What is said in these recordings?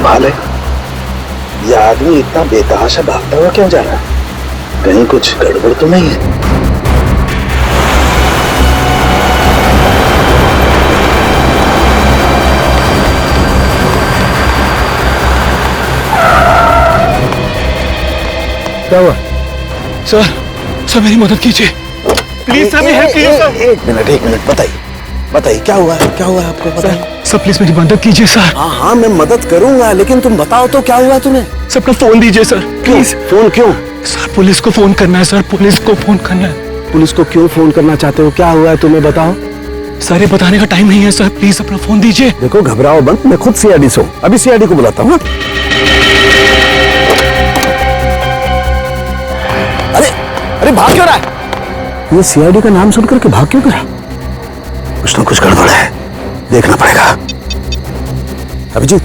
कमाल है, ये आदमी इतना बेतहाशा भागता हुआ क्यों जा रहा है? कहीं कुछ गड़बड़ तो नहीं है? क्या हुआ? सर मेरी मदद कीजिए प्लीज सर, मेरी हेल्प कीजिए सर। एक मिनट बताइए क्या हुआ है आपको? बताइए सर प्लीज मेरी मदद कीजिए सर। हाँ मैं मदद करूंगा, लेकिन तुम बताओ तो क्या हुआ तुम्हें? सर अपना फोन दीजिए सर प्लीज। फोन क्यों? सर पुलिस को फोन करना है सर, पुलिस को फोन करना है। पुलिस को क्यों फोन करना चाहते हो? क्या हुआ है तुम्हें बताओ। सर ये बताने का टाइम नहीं है सर, प्लीज अपना फोन दीजिए। देखो घबराओ मत, मैं खुद सीआईडी से हूँ, अभी सीआईडी को बुलाता हूँ। अरे भाग क्यों रहा है? ये सीआईडी का नाम सुनकर के भाग क्यों रहा? कुछ ना कुछ गड़बड़ है, देखना पड़ेगा। अभिजीत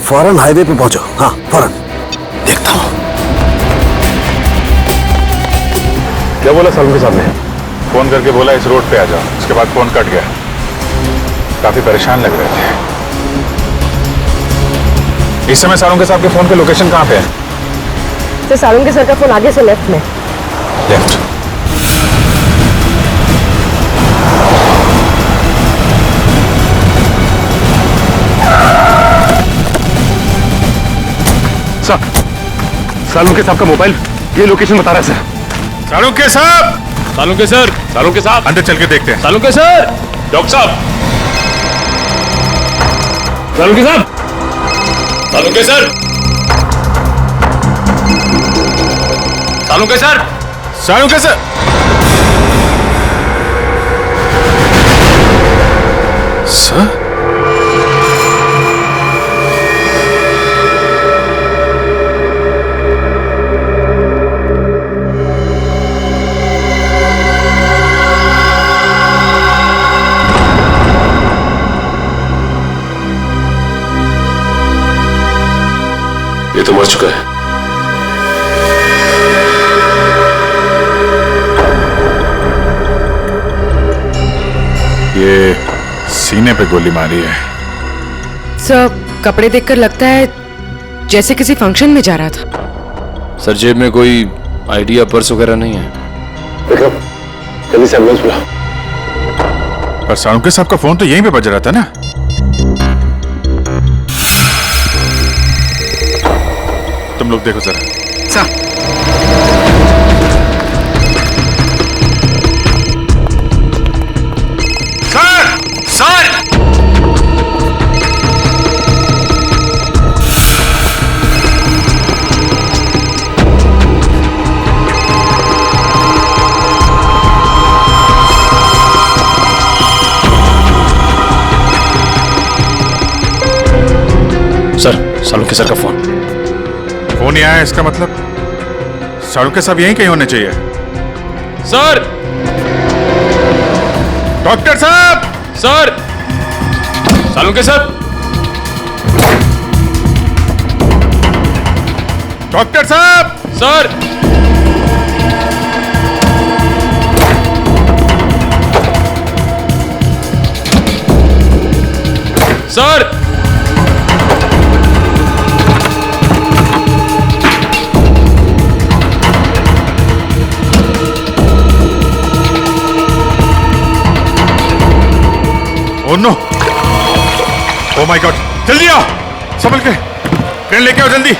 फौरन हाईवे पे पहुंचो। हाँ फौरन, देखता हूं। क्या बोला सालुंके साहब ने? फोन करके बोला इस रोड पे आ जाओ, उसके बाद फोन कट गया। काफी परेशान लग रहे थे। इस समय सालुंके साहब के फोन पे लोकेशन कहाँ पे है? सर सालुंके सर का फोन आगे से लेफ्ट में। लेफ्ट। सालुंके साहब का मोबाइल ये लोकेशन बता रहा है सर। सालुंके साहब! सालुंके सर, सालुंके साहब अंदर चल के देखते हैं। सालुंके सर, डॉक्टर साहब, सालुंके साहब, Salunke sir, Salunke sir, Salunke sir! Sir ये तो मर चुका है। ये सीने पे गोली मारी है। सर कपड़े देखकर लगता है जैसे किसी फंक्शन में जा रहा था। सर जेब में कोई आईडी या पर्स वगैरह नहीं है। विक्रम जल्दी से एम्बुलेंस बुला। पर सालुंके साहब का फोन तो यहीं पे बज रहा था ना? तुम लोग देखो जरा। Sir sir! Sir Salunke sir का फोन। फोन ही आया, इसका मतलब सालुंके साहब यहीं कहीं होने चाहिए। सर! डॉक्टर साहब! सर! सालुंके सर! डॉक्टर साहब! Sir! Sir! Oh no! Oh my god! जल्दी आओ, संभल के ट्रेन लेके आओ जल्दी।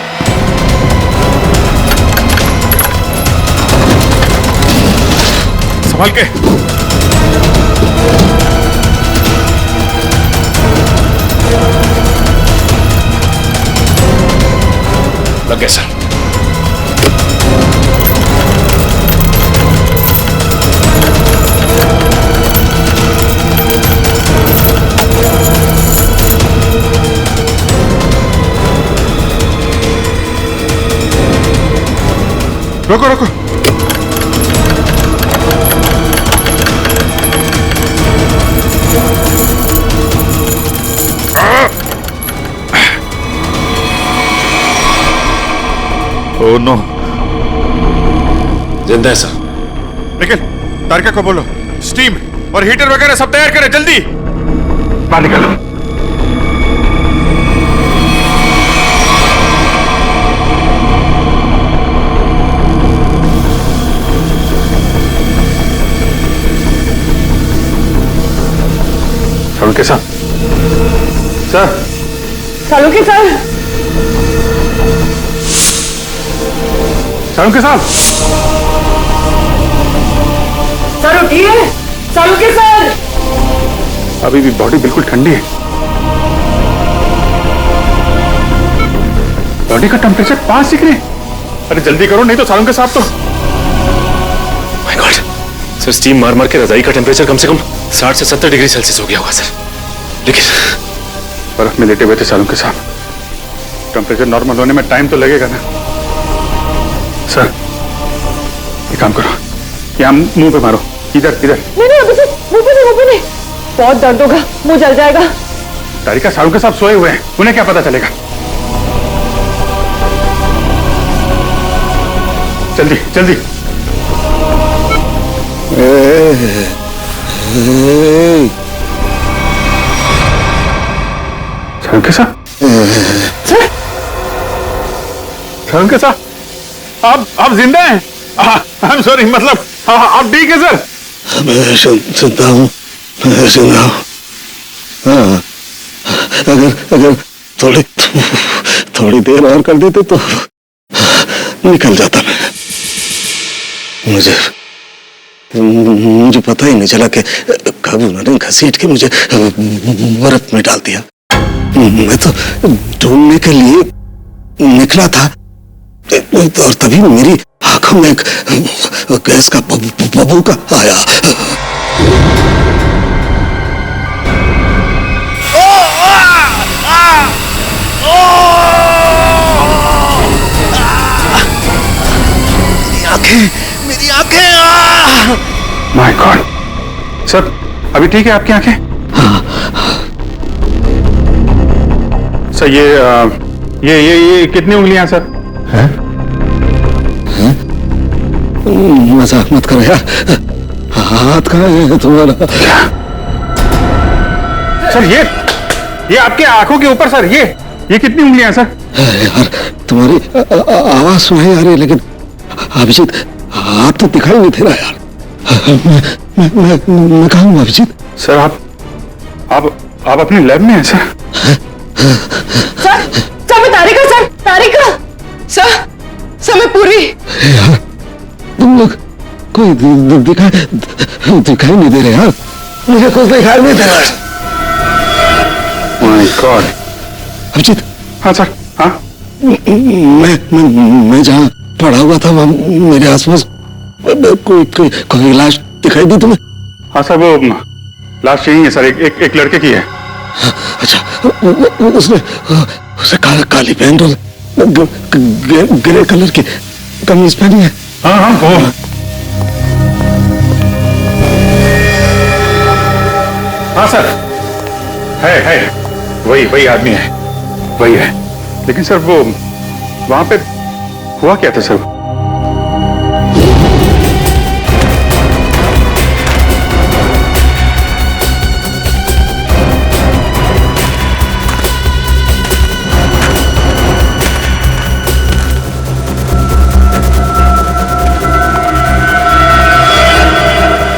संभल के। लग गया सर। रोको रोको। Oh no! जिंदा है सर। निखिल, तारिका को बोलो स्टीम और हीटर वगैरह सब तैयार करें जल्दी। बाहर निकलो। सालुंके साहब, सर सालुंके सर, सालुंके साहब, सर उठिए, सालुंके सर। अभी भी बॉडी बिल्कुल ठंडी है। बॉडी का टेम्परेचर 5 डिग्री। अरे जल्दी करो, नहीं तो सालुंके साहब तो। माय गॉड सर, स्टीम मार मार के रजाई का टेम्परेचर कम से कम 60 से 70 डिग्री सेल्सियस हो गया होगा सर। लेकिन बर्फ में लेटे हुए थे सालुंके साहब। टेम्परेचर नॉर्मल होने में टाइम तो लगेगा ना। सर एक काम करो, यहाँ मुंह पे मारो, इधर इधर। नहीं अभी से मुंह पे नहीं, बहुत दर्द होगा, मुंह जल जाएगा। तारिका, सालुंके साहब सोए हुए हैं, उन्हें क्या पता चलेगा। जल्दी जल्दी। सालुंके साहब, सालुंके साहब, आप जिंदा हैं? आई एम सॉरी, मतलब आप ठीक है सर? मैं सुनता हूँ, सुनता हूँ। हाँ, अगर थोड़ी देर और कर देते तो निकल जाता मैं। मुझे पता ही नहीं चला कि कब उन्होंने घसीट के मुझे बर्फ में डाल दिया। मैं तो ढूंढने के लिए निकला था और तभी मेरी आंखों में गैस का बबूका आया। मेरी आंखें। माय गॉड सर, अभी ठीक है आपकी आंखें? सर ये कितनी उंगलियां सर? हैं? मजाक मत करो यार, हाथ कहाँ है तुम्हारा? सर ये आपके आंखों के ऊपर सर, ये कितनी उंगलियां सर? यार तुम्हारी आवाज सुनाई आ रही है, लेकिन अभिजीत आप तो दिखाई नहीं दे रहा यार। मैं कहाँ हूँ अभिजीत? सर आप अपने लैब में हैं सर? सर मैं तारिका सर मैं पूरी। यार तुम लोग कोई दिखाई नहीं दे रहे यार, मुझे कुछ दिखाई नहीं दे रहा है। My god. अभिजीत। हाँ सर, हाँ। मैं जहाँ पड़ा हुआ था वहाँ मेरे आसपास कोई लाश दिखाई दी तुम्हें? हाँ सर, वो लाश यही है सर, एक लड़के की है। अच्छा, उसने काली पैंट और ग्रे कलर की कमीज पहनी है। हाँ वो। हाँ सर, है वही आदमी है, वही है। लेकिन सर वो वहां पे हुआ क्या था सर?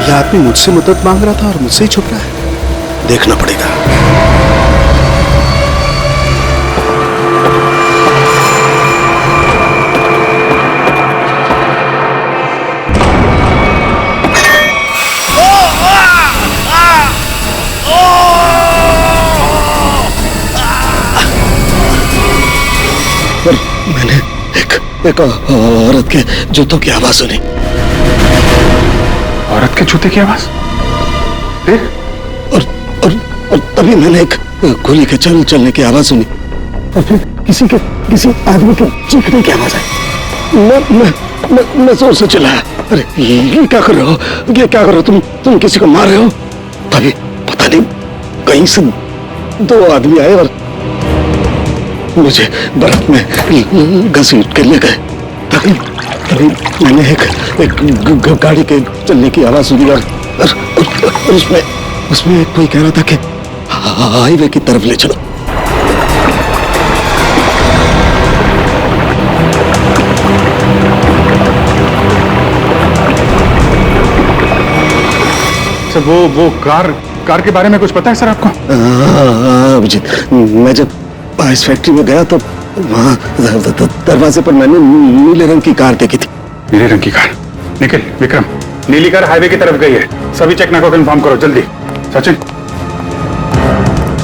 यह आदमी मुझसे मदद मांग रहा था और मुझसे ही छुप रहा है, देखना पड़ेगा। पर मैंने एक औरत के जूतों की आवाज सुनी। औरत के जूते की आवाज? फिर? और तभी मैंने एक गोली के चलने की आवाज सुनी और फिर किसी आदमी के चीखने की आवाज आई। मैं जोर से चिल्लाया, अरे ये क्या कर रहे हो, ये क्या कर रहे हो तुम किसी को मार रहे हो? तभी पता नहीं कहीं से 2 आदमी आए और मुझे बर्फ में घसीट के ले गए। तभी मैंने एक गाड़ी के चलने की आवाज सुनी और उसमें कोई कह रहा था कि हाईवे की तरफ ले चलो। सर वो कार कार के बारे में कुछ पता है सर आपको? हाँ अभिजीत, मैं जब इस फैक्ट्री में गया तो वहाँ दरवाजे पर मैंने नीले रंग की कार देखी थी। नीले रंग की कार? निखिल, विक्रम, नीली कार हाईवे की तरफ गई है। सभी चेक नाकों को इन्फॉर्म करो जल्दी। सचिन,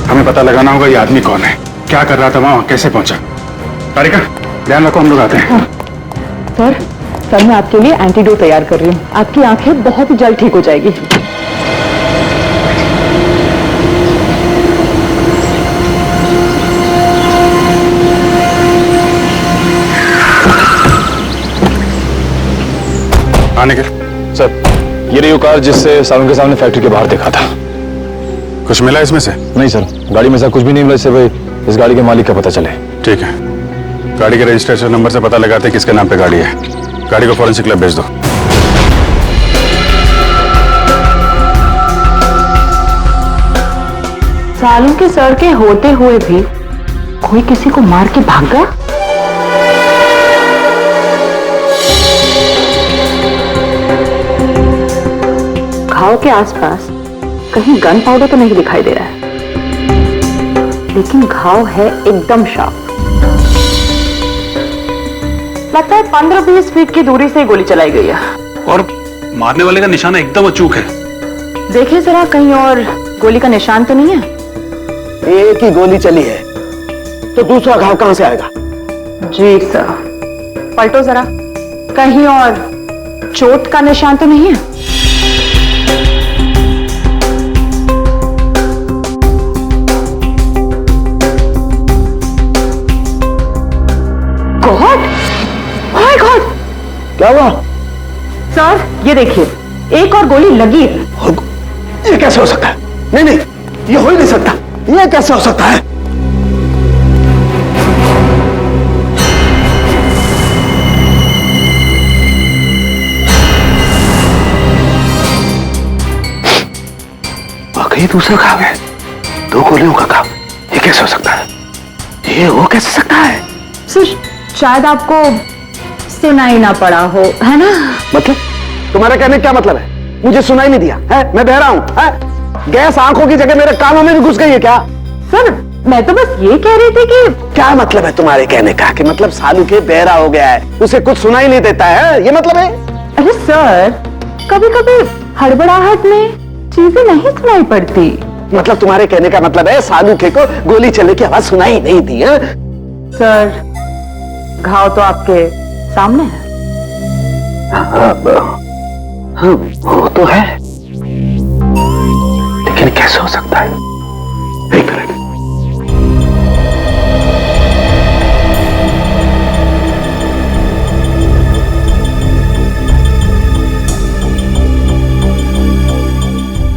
हमें पता लगाना होगा ये आदमी कौन है, क्या कर रहा था वहां, कैसे पहुंचा। तारिका, ध्यान रखो, हम लोग आते हैं। सर मैं आपके लिए एंटीडोट तैयार कर रही हूँ। आपकी आंखें बहुत ही जल्द ठीक हो जाएगी। आने के सर, ये रही वो कार जिससे सालों के सामने फैक्ट्री के बाहर देखा था। कुछ मिला इसमें से? नहीं सर, गाड़ी में से कुछ भी नहीं मिला, इससे भाई इस गाड़ी के मालिक का पता चले। ठीक है, गाड़ी के रजिस्ट्रेशन नंबर से पता लगाते हैं किसके नाम पे गाड़ी है। गाड़ी को फॉरेंसिक लैब भेज दो। सालों के सर के होते हुए भी कोई किसी को मार के भाग गया। घाव के आसपास कहीं गन पाउडर तो नहीं दिखाई दे रहा है, लेकिन घाव है एकदम शार्प। लगता है 15-20 फीट की दूरी से गोली चलाई गई है। और मारने वाले का निशाना एकदम अचूक है। देखिए जरा, कहीं और गोली का निशान तो नहीं है? एक ही गोली चली है तो दूसरा घाव कहां से आएगा? जी सर, पलटो जरा, कहीं और चोट का निशान तो नहीं है? गॉड, माय गॉड, क्या हुआ? सर ये देखिए, एक और गोली लगी है। ये कैसे हो सकता है? नहीं नहीं, ये हो ही नहीं सकता। ये कैसे हो सकता है? वाकई दूसरा घाव है, 2 गोलियों का घाव। ये कैसे हो सकता है? ये हो कैसे सकता है? सर शायद आपको सुनाई ना पड़ा हो, है ना? मतलब तुम्हारा कहने का क्या मतलब है? मुझे सुनाई नहीं दिया है? मैं बहरा हूं है? गैस आंखों की जगह मेरे कानों में भी घुस गई है क्या? सर मैं तो बस ये कह रही थी कि क्या मतलब है तुम्हारे कहने का कि मतलब सालू के बहरा हो गया है, उसे कुछ सुनाई नहीं देता है, ये मतलब है? अरे सर, कभी कभी हड़बड़ाहट में चीजें नहीं सुनाई पड़ती। मतलब तुम्हारे कहने का मतलब है सालू के को गोली चलने की आवाज सुनाई नहीं दी है? सर घाव तो आपके सामने है। हाँ, वो तो है, लेकिन कैसे हो सकता है? एक मिनट,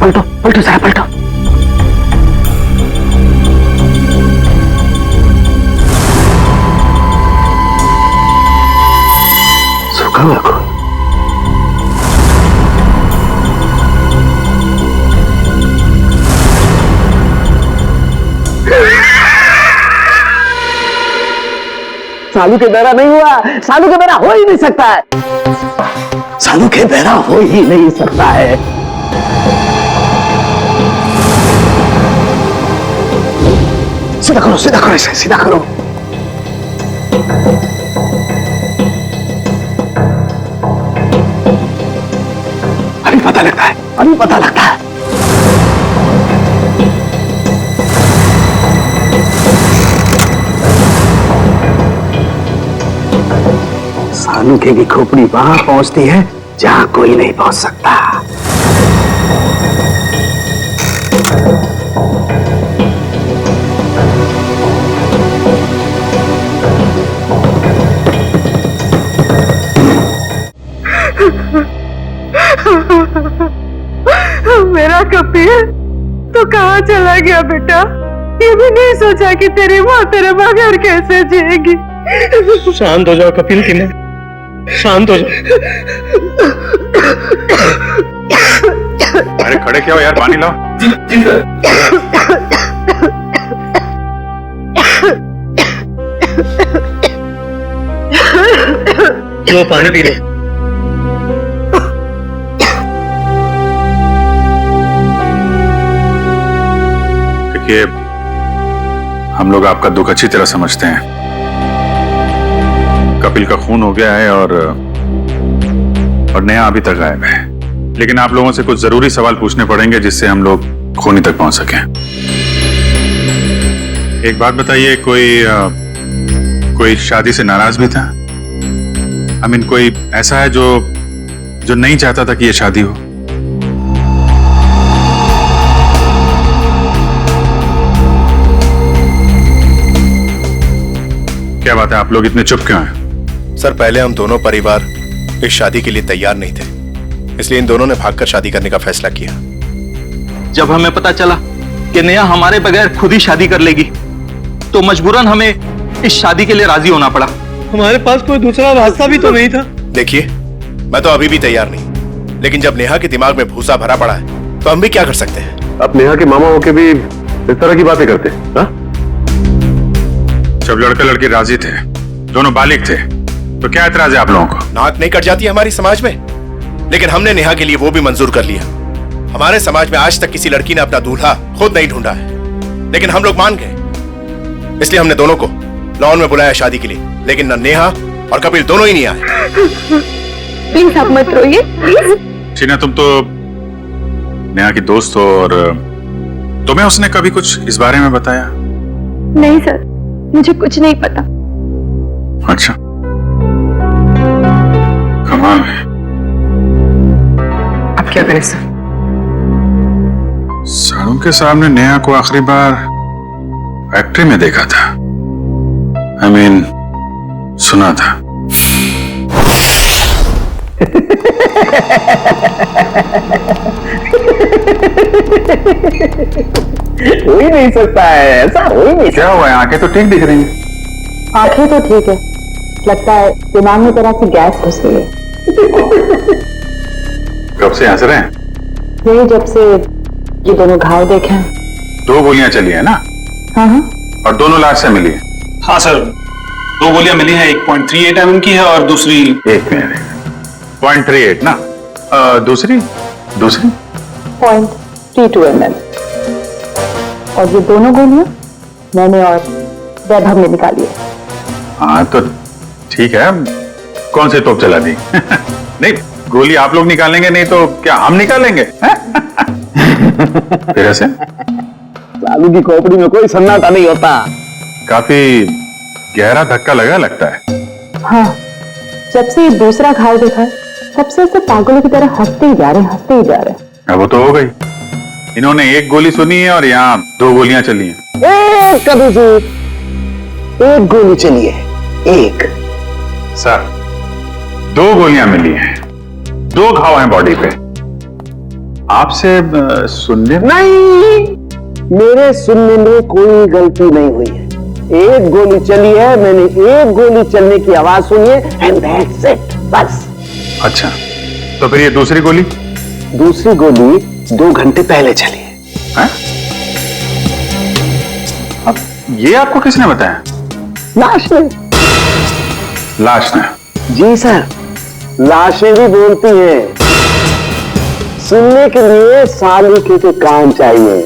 पलटो पलटो जरा, पलटो। सूखा हुआ खून। सालू के बहरा नहीं हुआ, सालू के बहरा हो ही नहीं सकता है, सालू के बहरा हो ही नहीं सकता है। सीधा करो इसे, सीधा करो। अभी पता लगता है, अभी पता लगता है। सालू के की खोपड़ी वहां पहुंचती है जहां कोई नहीं पहुंच सकता। मेरा कपिल तो कहाँ चला गया बेटा? ये भी नहीं सोचा कि तेरी माँ तेरे बगैर कैसे जिएगी। शांत हो जाओ कपिल, किन्ने शांत हो जाओ। अरे खड़े क्या हो यार, पानी लाओ। लो पानी पी लो। देखिए, हम लोग आपका दुख अच्छी तरह समझते हैं। कपिल का खून हो गया है और नेहा अभी तक गायब है। लेकिन आप लोगों से कुछ जरूरी सवाल पूछने पड़ेंगे जिससे हम लोग खूनी तक पहुंच सकें। एक बात बताइए, कोई शादी से नाराज भी था? आई मीन, कोई ऐसा है जो नहीं चाहता था कि ये शादी हो? क्या बात है, आप लोग इतने चुप क्यों हैं? सर, पहले हम दोनों परिवार इस शादी के लिए तैयार नहीं थे, इसलिए इन दोनों ने भागकर शादी करने का फैसला किया। जब हमें पता चला कि नेहा हमारे बगैर खुद ही शादी कर लेगी, तो मजबूरन हमें इस शादी के लिए राजी होना पड़ा। हमारे पास कोई दूसरा रास्ता भी तो नहीं था। देखिए, मैं तो अभी भी तैयार नहीं, लेकिन जब नेहा के दिमाग में भूसा भरा पड़ा है तो हम भी क्या कर सकते हैं? आप नेहा के मामा होके भी इस तरह की बातें करते हैं? हाँ? जब लड़का लड़की राजी थे, दोनों बालिग थे, तो क्या एतराज है आप लोगों को? नाक नहीं कट जाती हमारी समाज में, लेकिन हमने नेहा के लिए वो भी मंजूर कर लिया। हमारे समाज में आज तक किसी लड़की ने अपना दूल्हा खुद नहीं ढूंढा है, लेकिन हम लोग मान गए, इसलिए हमने दोनों को लॉन में बुलाया शादी के लिए। लेकिन न नेहा और कपिल दोनों ही नहीं आए। प्लीज आप मत रोइए, प्लीज। टीना, तुम तो नेहा की दोस्त हो, और तुम्हें उसने कभी कुछ इस बारे में बताया? नहीं सर, मुझे कुछ नहीं पता। अच्छा, कमाल है। अब क्या करें सर? सारों के सामने नेहा को आखिरी बार फैक्ट्री में देखा था। आई मीन, सुना था। हो ही नहीं सकता है, ऐसा हो ही नहीं। क्या हुआ है? आंखें तो ठीक दिख रही हैं। आंखें तो ठीक है, लगता है दिमाग में तरह से गैस घुस गई है। कब से हंस रहे हैं? यही जब से ये दोनों घाव देखे हैं। 2 गोलियां चली है ना? हाँ हाँ, और दोनों लाश से मिली है? हाँ सर, 2 गोलियां मिली हैं, 1.38 mm की है और दूसरी 1 मिनट, 0.38 ना? दूसरी 0.32 mm। और ये दोनों गोलियां मैंने और वैभव ने निकाली है। हाँ तो ठीक है, कौन सी तोप चला दी? नहीं, गोली आप लोग निकालेंगे नहीं तो क्या हम निकालेंगे? फिर ऐसे सालू की खोपड़ी में कोई सन्नाटा नहीं होता। काफी गहरा धक्का लगा लगता है। हाँ, जब से ये दूसरा घाव देखा है, तब से ऐसे पागलों की तरह हंसते ही जा रहे हैं, हंसते ही जा रहे हैं। अब वो तो हो गई, इन्होंने 1 गोली सुनी है और यहाँ 2 गोलियां चली हैं। कभी जी 1 गोली चली है, 1। सर, 2 गोलियां मिली हैं, 2 घाव हैं बॉडी पे। आपसे सुनने नहीं, मेरे सुनने में कोई गलती नहीं हुई है। 1 गोली चली है, मैंने 1 गोली चलने की आवाज सुनी है, एंड दैट्स इट, बस। अच्छा, तो फिर ये दूसरी गोली? दूसरी गोली 2 घंटे पहले चली है। हैं? अब ये आपको किसने बताया? लाश ने। लाश ने? जी सर, लाशें भी बोलती हैं। सुनने के लिए सालू के कान चाहिए।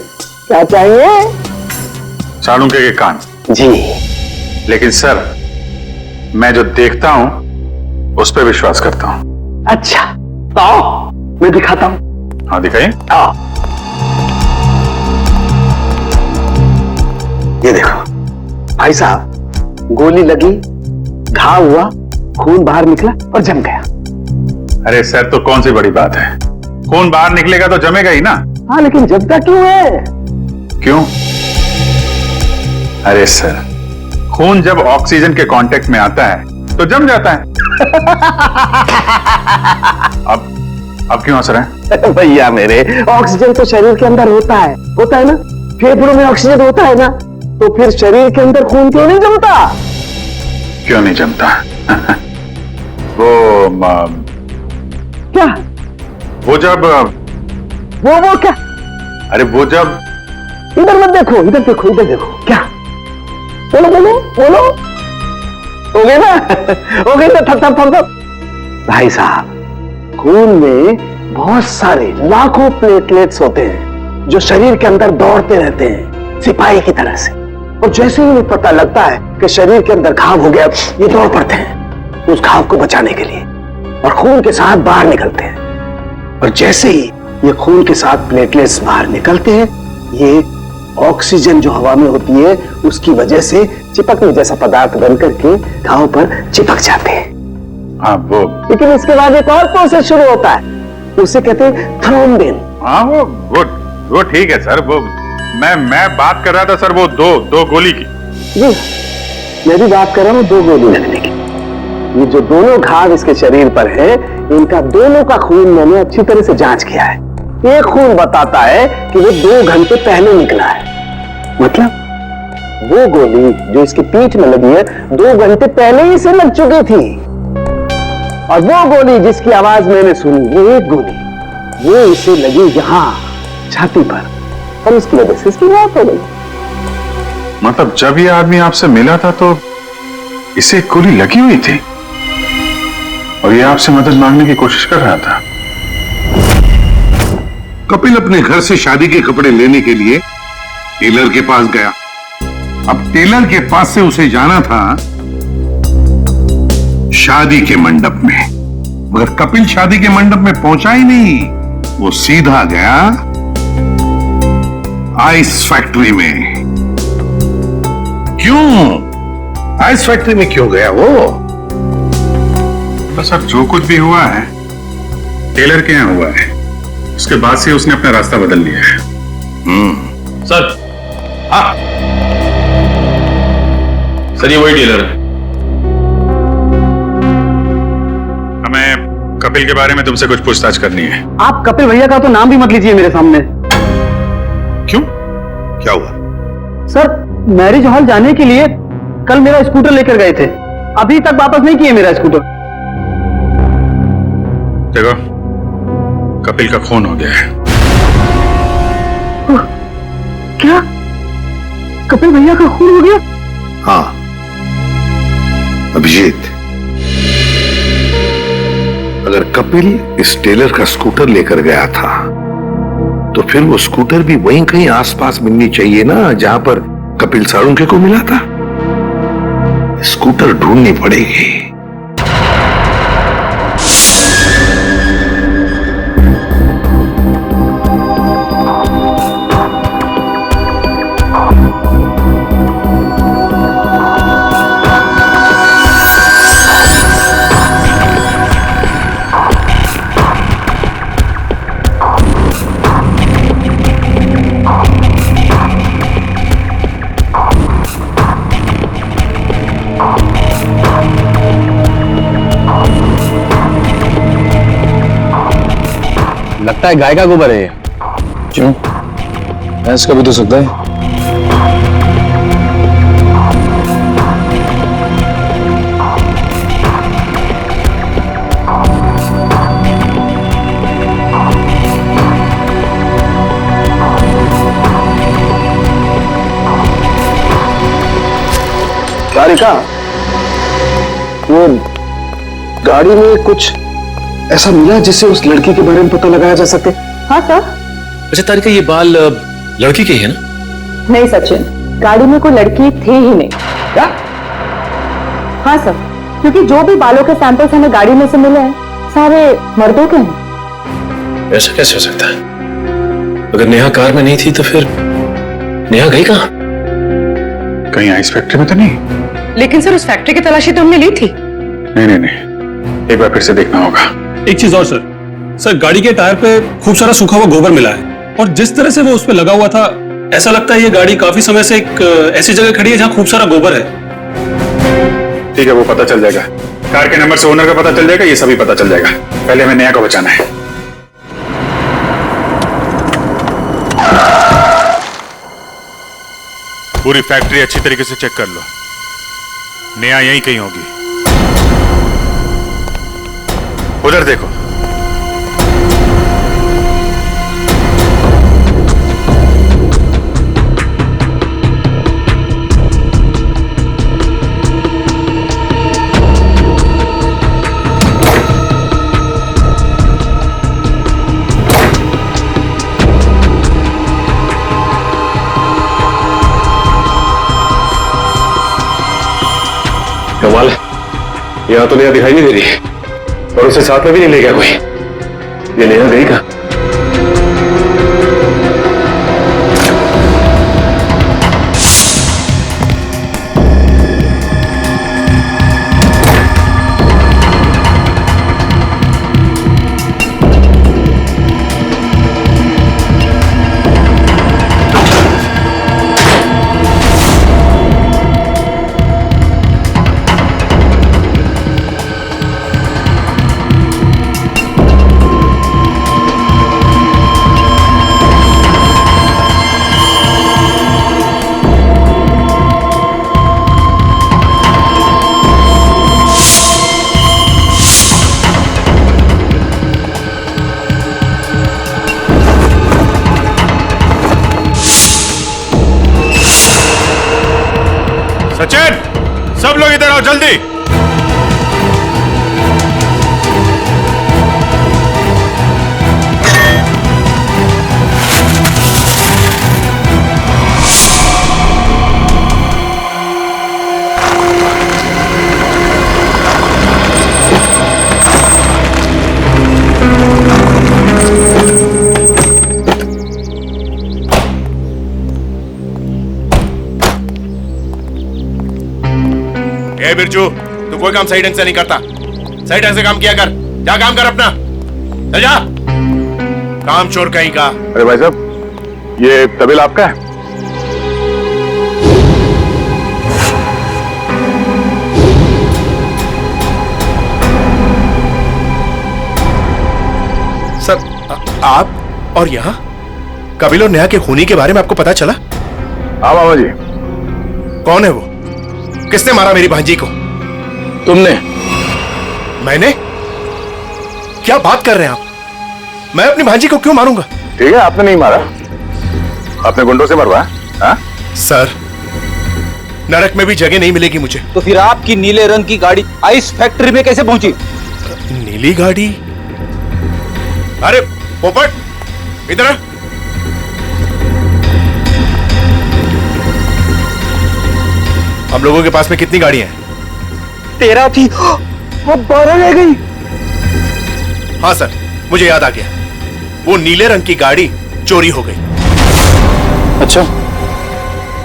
क्या चाहिए? सालुंके के कान? जी। लेकिन सर, मैं जो देखता हूं उस पर विश्वास करता हूं। अच्छा, तो आओ मैं दिखाता हूं। हाँ, दिखाइए। आओ, ये देखो भाई साहब, गोली लगी, घाव हुआ, खून बाहर निकला और जम गया। अरे सर, तो कौन सी बड़ी बात है? खून बाहर निकलेगा तो जमेगा ही ना। हाँ, लेकिन जमता क्यों है? क्यों? अरे सर, खून जब ऑक्सीजन के कांटेक्ट में आता है तो जम जाता है। अब क्यों हंस रहे हैं? भैया मेरे, ऑक्सीजन तो शरीर के अंदर होता है ना? फेफड़ों में ऑक्सीजन होता है ना, तो फिर शरीर के अंदर खून क्यों नहीं जमता? क्यों नहीं जमता? वो क्या? वो जब वो क्या? अरे वो जब, इधर मत देखो, इधर देखो, इधर देखो। क्या? बोलो बोलो बोलो। हो गई ना? हो गई ना? थप थप थप थप। भाई साहब, खून में बहुत सारे लाखों प्लेटलेट्स होते हैं जो शरीर के अंदर दौड़ते रहते हैं। सिपाही की तरह से। और जैसे ही उन्हें पता लगता है कि शरीर के अंदर घाव हो गया, ये दौड़ पड़ते हैं उस घाव को बचाने के लिए और खून के साथ बाहर निकलते हैं। और जैसे ही ये खून के साथ प्लेटलेट्स बाहर निकलते हैं, ये ऑक्सीजन जो हवा में होती है उसकी वजह से चिपकने जैसा पदार्थ बन करके घाव पर चिपक जाते हैं। हाँ वो, लेकिन इसके बाद एक और प्रोसेस शुरू होता है, उसे कहते हैं थ्रोम्बिन। हाँ वो ठीक है सर। वो मैं बात कर रहा था सर, वो दो गोली की। जी मैं भी बात कर रहा हूँ 2 गोली लगने की। ये जो दोनों घाव इसके शरीर पर है, इनका दोनों का खून मैंने अच्छी तरह से जांच किया है। एक खून बताता है कि वो 2 घंटे पहले निकला है, मतलब वो गोली जो इसकी पीठ में लगी है 2 घंटे पहले ही से लग चुकी थी। और वो गोली जिसकी आवाज मैंने सुनी, वो एक गोली, वो इसे लगी यहां छाती पर, और उसकी वजह से इसकी मौत हो गई। मतलब जब ये आदमी आपसे मिला था तो इसे गोली लगी हुई थी और ये आपसे मदद मांगने की कोशिश कर रहा था। कपिल अपने घर से शादी के कपड़े लेने के लिए टेलर के पास गया। अब टेलर के पास से उसे जाना था शादी के मंडप में, मगर कपिल शादी के मंडप में पहुंचा ही नहीं। वो सीधा गया आइस फैक्ट्री में। क्यों आइस फैक्ट्री में क्यों गया वो? बस अब जो कुछ भी हुआ है टेलर के यहाँ हुआ है, उसके बाद से उसने अपना रास्ता बदल लिया है। सर, हाँ सर ये वही टेलर है। हमें कपिल के बारे में तुमसे कुछ पूछताछ करनी है। आप कपिल भैया का तो नाम भी मत लीजिए मेरे सामने। क्यों, क्या हुआ? सर मैरिज हॉल जाने के लिए कल मेरा स्कूटर लेकर गए थे, अभी तक वापस नहीं किए मेरा स्कूटर। देखो कपिल का खून हो गया है। क्या कपिल भैया का खून हो गया? हाँ अभिजीत, अगर कपिल इस टेलर का स्कूटर लेकर गया था तो फिर वो स्कूटर भी वहीं कहीं आसपास मिलनी चाहिए ना जहां पर कपिल साळुंखे को मिला था। स्कूटर ढूंढनी पड़ेगी। लगता है गाय का गोबर है ये। क्यों? भैंस का भी तो सकता है। तारिका, वो गाड़ी में कुछ ऐसा मिला जिससे उस लड़की के बारे में पता लगाया जा सके? हाँ सर। अच्छा तारिका, ये बाल लड़की के ही है ना? नहीं सचिन, गाड़ी में कोई लड़की थी ही नहीं। क्या? हाँ सर, क्योंकि जो भी बालों के सैंपल्स हमें गाड़ी में से मिले हैं सारे मर्दों के हैं। ऐसा कैसे हो सकता है? अगर नेहा कार में नहीं थी तो फिर नेहा गई कहाँ? कहीं आइस फैक्ट्री में तो नहीं? लेकिन सर उस फैक्ट्री की तलाशी तो हमने ली थी। नहीं, एक बार फिर से देखना होगा। एक चीज और सर, गाड़ी के टायर पे खूब सारा सूखा हुआ गोबर मिला है और जिस तरह से वो उस पे लगा हुआ था, ऐसा लगता है ये गाड़ी काफी समय से एक ऐसी जगह खड़ी है जहां खूब सारा गोबर है। ठीक है, वो पता चल जाएगा। कार के नंबर से ओनर का पता चल जाएगा, ये सभी पता चल जाएगा। पहले हमें नेहा को बचाना है। पूरी फैक्ट्री अच्छी तरीके से चेक कर लो, नेहा यहीं कहीं होगी। उधर देखो। यहाँ तो नेहा दिखाई नहीं दे रही और उसे साथ में भी नहीं ले गया कोई। ये नेहा गई कहाँ? सचिन, सब लोग इधर आओ जल्दी। ए बिरजू, तू कोई काम सही ढंग से नहीं करता। सही ढंग से काम किया कर। जा काम कर अपना। चल जा। काम चोर कहीं का। अरे भाई साहब, ये तबेला आपका है? सर, आप और यहाँ कपिल और नेहा के खूनी के बारे में आपको पता चला? हाँ मामा जी। कौन है वो? किसने मारा मेरी भांजी को? तुमने। मैंने? क्या बात कर रहे हैं आप? मैं अपनी भांजी को क्यों मारूंगा? ठीक है, आपने नहीं मारा, आपने गुंडों से मरवाया। हाँ? सर, नरक में भी जगह नहीं मिलेगी मुझे। तो फिर आपकी नीले रंग की गाड़ी आइस फैक्ट्री में कैसे पहुंची? नीली गाड़ी? अरे पोपट, इधर आ। हम लोगों के पास में कितनी गाड़ियां हैं? 13 थी, अब 12 रह गई। हाँ सर, मुझे याद आ गया। वो नीले रंग की गाड़ी चोरी हो गई। अच्छा,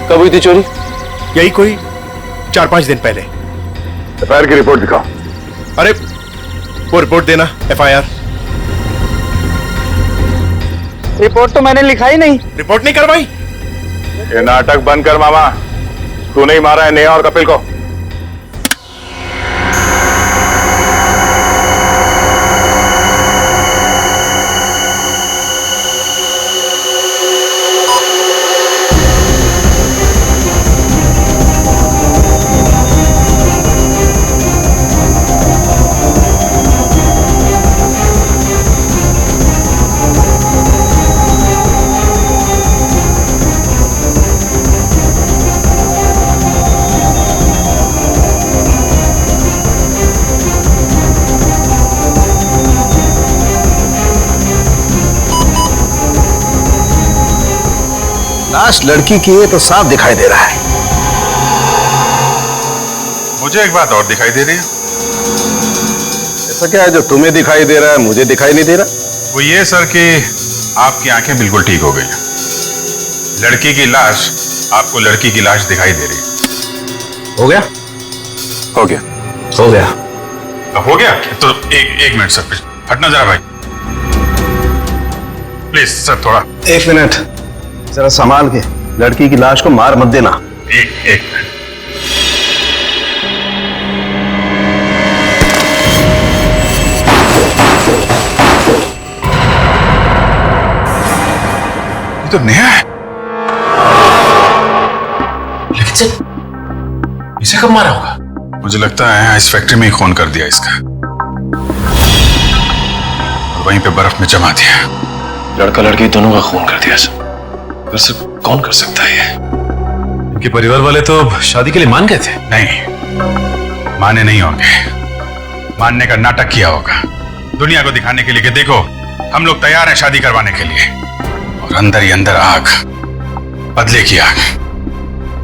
कब हुई थी चोरी? यही कोई 4-5 दिन पहले। एफआईआर की रिपोर्ट दिखाओ। अरे वो रिपोर्ट देना। एफआईआर रिपोर्ट तो मैंने लिखा ही नहीं। रिपोर्ट नहीं करवाई? ये नाटक बंद कर मामा। तू नहीं मारा है नेहा और कपिल को? लाश लड़की की है तो साफ दिखाई दे रहा है। मुझे एक बात और दिखाई दे रही है। ऐसा क्या है जो तुम्हें दिखाई दे रहा है मुझे दिखाई नहीं दे रहा? वो ये सर कि आपकी आंखें बिल्कुल ठीक हो गई हैं। लड़की की लाश आपको लड़की की लाश दिखाई दे रही है। हो गया? हो गया। हो गया। अब हो गया तो एक मिनट सर, हटना जरा भाई, प्लीज सर, थोड़ा 1 मिनट जरा संभाल के। लड़की की लाश को मार मत देना। एक मिनट। ये तो नेहा है। लेकिन सर, इसे कब मारा होगा? मुझे लगता है इस फैक्ट्री में ही खून कर दिया इसका, और वहीं पे बर्फ में जमा दिया। लड़का लड़की दोनों का खून कर दिया सर। पर सर, कौन कर सकता है ये? इनके परिवार वाले तो शादी के लिए मान गए थे। नहीं, माने नहीं होंगे। मानने का नाटक किया होगा दुनिया को दिखाने के लिए कि देखो हम लोग तैयार हैं शादी करवाने के लिए, और अंदर ही अंदर आग, बदले की आग।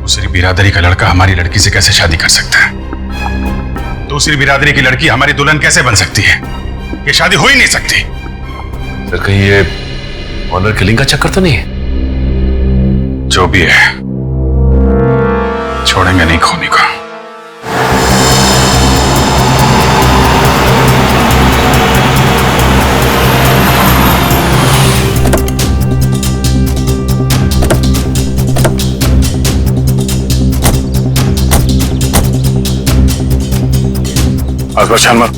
दूसरी बिरादरी का लड़का हमारी लड़की से कैसे शादी कर सकता है? दूसरी बिरादरी की लड़की हमारी दुल्हन कैसे बन सकती है? ये शादी हो ही नहीं सकती। सर कहीं ये ऑनर किलिंग का चक्कर तो नहीं है? जो भी है, छोड़ेंगे नहीं खोनी को। आसपास छान मार।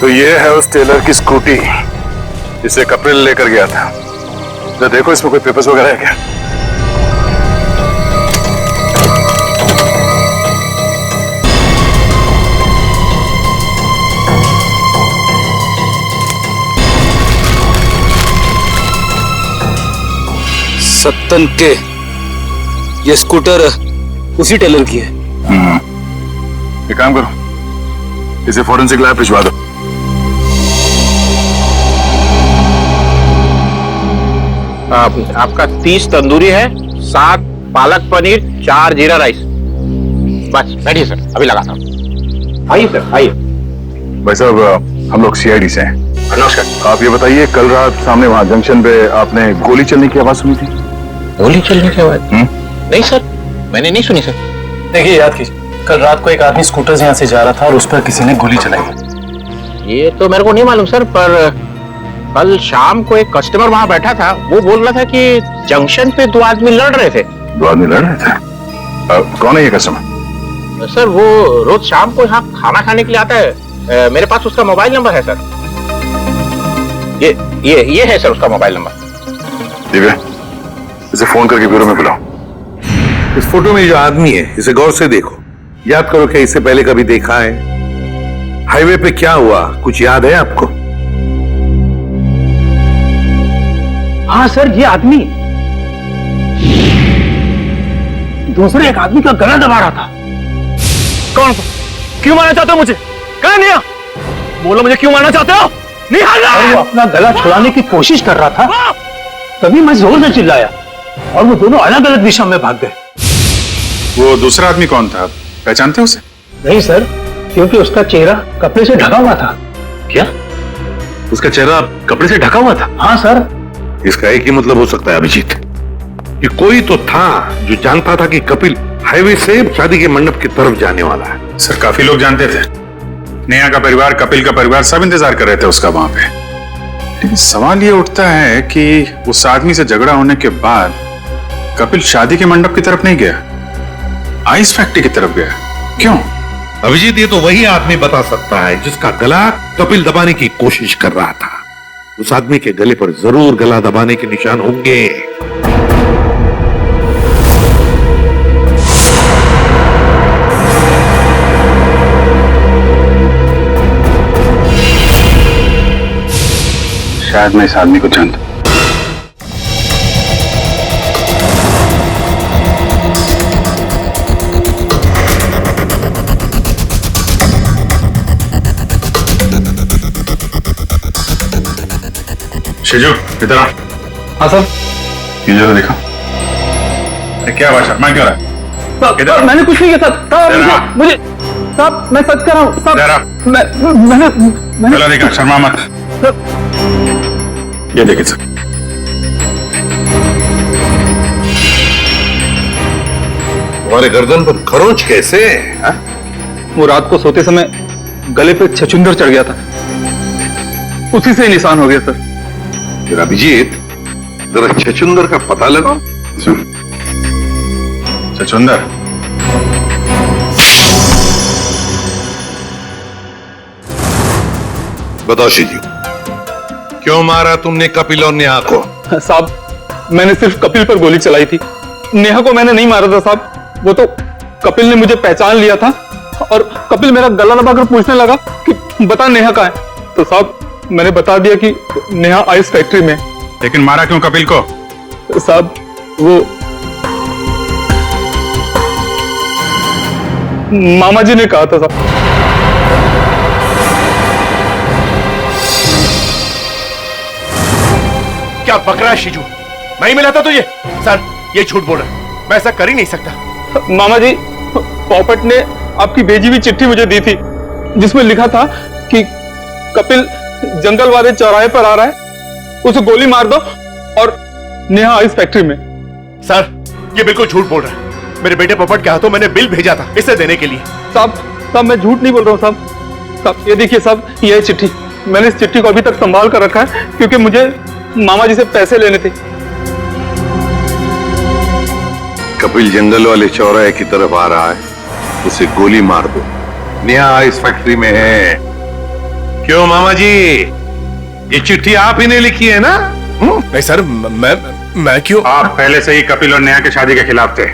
तो ये है उस टेलर की स्कूटी जिसे कपिल लेकर गया था। तो देखो इसमें कोई पेपर्स वगैरह है क्या? सत्तन के ये स्कूटर उसी टेलर की है। एक काम करो, इसे फोरेंसिक लैब भिजवा दो। आपका 30 तंदूरी है, 7 पालक पनीर, 4 जीरा राइस। बस बैठिए सर, अभी लगाता हूँ। आइए सर, आइए। भाई साहब, हम लोग सीआईडी से हैं। नमस्कार। आप ये बताइए, कल रात सामने वहां जंक्शन पे आपने गोली चलने की आवाज सुनी थी? गोली चलने की आवाज? नहीं सर, मैंने नहीं सुनी सर। देखिए, याद कीजिए, कल रात को एक आदमी स्कूटर से यहाँ से जा रहा था और उस पर किसी ने गोली चलाई। ये तो मेरे को नहीं मालूम सर, पर कल शाम को एक कस्टमर वहां बैठा था, वो बोल रहा था कि जंक्शन पे 2 आदमी लड़ रहे थे। 2 आदमी लड़ रहे थे? कौन है ये कस्टमर? सर वो रोज शाम को यहाँ खाना खाने के लिए आता है। मेरे पास उसका मोबाइल नंबर है सर। ये है सर उसका मोबाइल नंबर। ठीक है, इसे फोन करके ब्यूरो में बुलाओ। इस फोटो में जो आदमी है, इसे गौर से देखो। याद करो कि इससे पहले कभी देखा है? हाईवे पे क्या हुआ, कुछ याद है आपको? हाँ सर, ये आदमी दूसरे एक आदमी का गला दबा रहा था। कौन? क्यों मारना चाहते हो मुझे? कहाँ निया? बोलो, मुझे क्यों मारना चाहते हो? और वो अपना गला छुड़ाने की कोशिश कर रहा था, तभी मैं जोर से चिल्लाया और वो दोनों अलग अलग दिशा में भाग गए। वो दूसरा आदमी कौन था, पहचानते हो उसे? नहीं सर, क्योंकि उसका चेहरा कपड़े से ढका हुआ था। क्या? उसका चेहरा कपड़े से ढका हुआ था? हाँ सर। इसका एक ही मतलब हो सकता है अभिजीत, कि कोई तो था जो जानता था कि कपिल हाईवे से शादी के मंडप की तरफ जाने वाला है। सर काफी लोग जानते थे, नेहा का परिवार, कपिल का परिवार, सब इंतजार कर रहे थे उसका वहां पे। लेकिन सवाल ये उठता है कि उस आदमी से झगड़ा होने के बाद कपिल शादी के मंडप की तरफ नहीं गया, आइस फैक्ट्री की तरफ गया। क्यों? अभिजीत, ये तो वही आदमी बता सकता है जिसका गला कपिल दबाने की कोशिश कर रहा था। उस आदमी के गले पर जरूर गला दबाने के निशान होंगे। शायद मैं इस आदमी को जानता। शिजू, इधर आ। हाँ सर। ये जरा देखा। क्या बात है, मैं क्यों रहा? साहब, मैंने कुछ नहीं किया साहब। मुझे साहब, मैं सच कर रहा हूँ साहब। मैंने गला देखा, शर्मा मत। ये देखिए सर, तुम्हारे गर्दन पर खरोंच कैसे? वो रात को सोते समय गले पे छछूंदर चढ़ गया था, उसी से निशान हो गया सर। फिर अभिजीत, जरा छछूंदर का पता लगाओ। छछूंदर? बताओ शिजू, क्यों मारा तुमने कपिल और नेहा को? साहब, मैंने सिर्फ कपिल पर गोली चलाई थी, नेहा को मैंने नहीं मारा था साहब। वो तो कपिल ने मुझे पहचान लिया था और कपिल मेरा गला दबाकर पूछने लगा कि बता नेहा कहाँ है। तो साहब, मैंने बता दिया कि नेहा आइस फैक्ट्री में। लेकिन मारा क्यों कपिल को? साहब वो मामा जी ने कहा था साहब। क्या बक रहा है शिजू? नहीं मिला था तुझे? सर ये झूठ बोल रहा है, मैं ऐसा कर ही नहीं सकता। मामा जी, पोपट ने आपकी भेजी हुई चिट्ठी मुझे दी थी जिसमें लिखा था कि कपिल जंगल वाले चौराहे पर आ रहा है, उसे गोली मार दो और नेहा आइस फैक्ट्री में। सर ये बिल्कुल झूठ बोल रहा है। मेरे बेटे पोपट के हाथों मैंने बिल भेजा था इसे देने के लिए। साहब मैं झूठ नहीं बोल रहा हूँ साहब। ये देखिए साहब, ये चिट्ठी, मैंने इस चिट्ठी को अभी तक संभाल कर रखा है क्योंकि मुझे मामा जी से पैसे लेने थे। कपिल जंगल वाले चौराहे की तरफ आ रहा है, उसे गोली मार दो। नेहा इस फैक्ट्री में है। क्यों मामा जी, ये चिट्ठी आप ही ने लिखी है ना? नहीं सर, मैं क्यों? आप पहले से ही कपिल और नेहा की शादी के खिलाफ थे,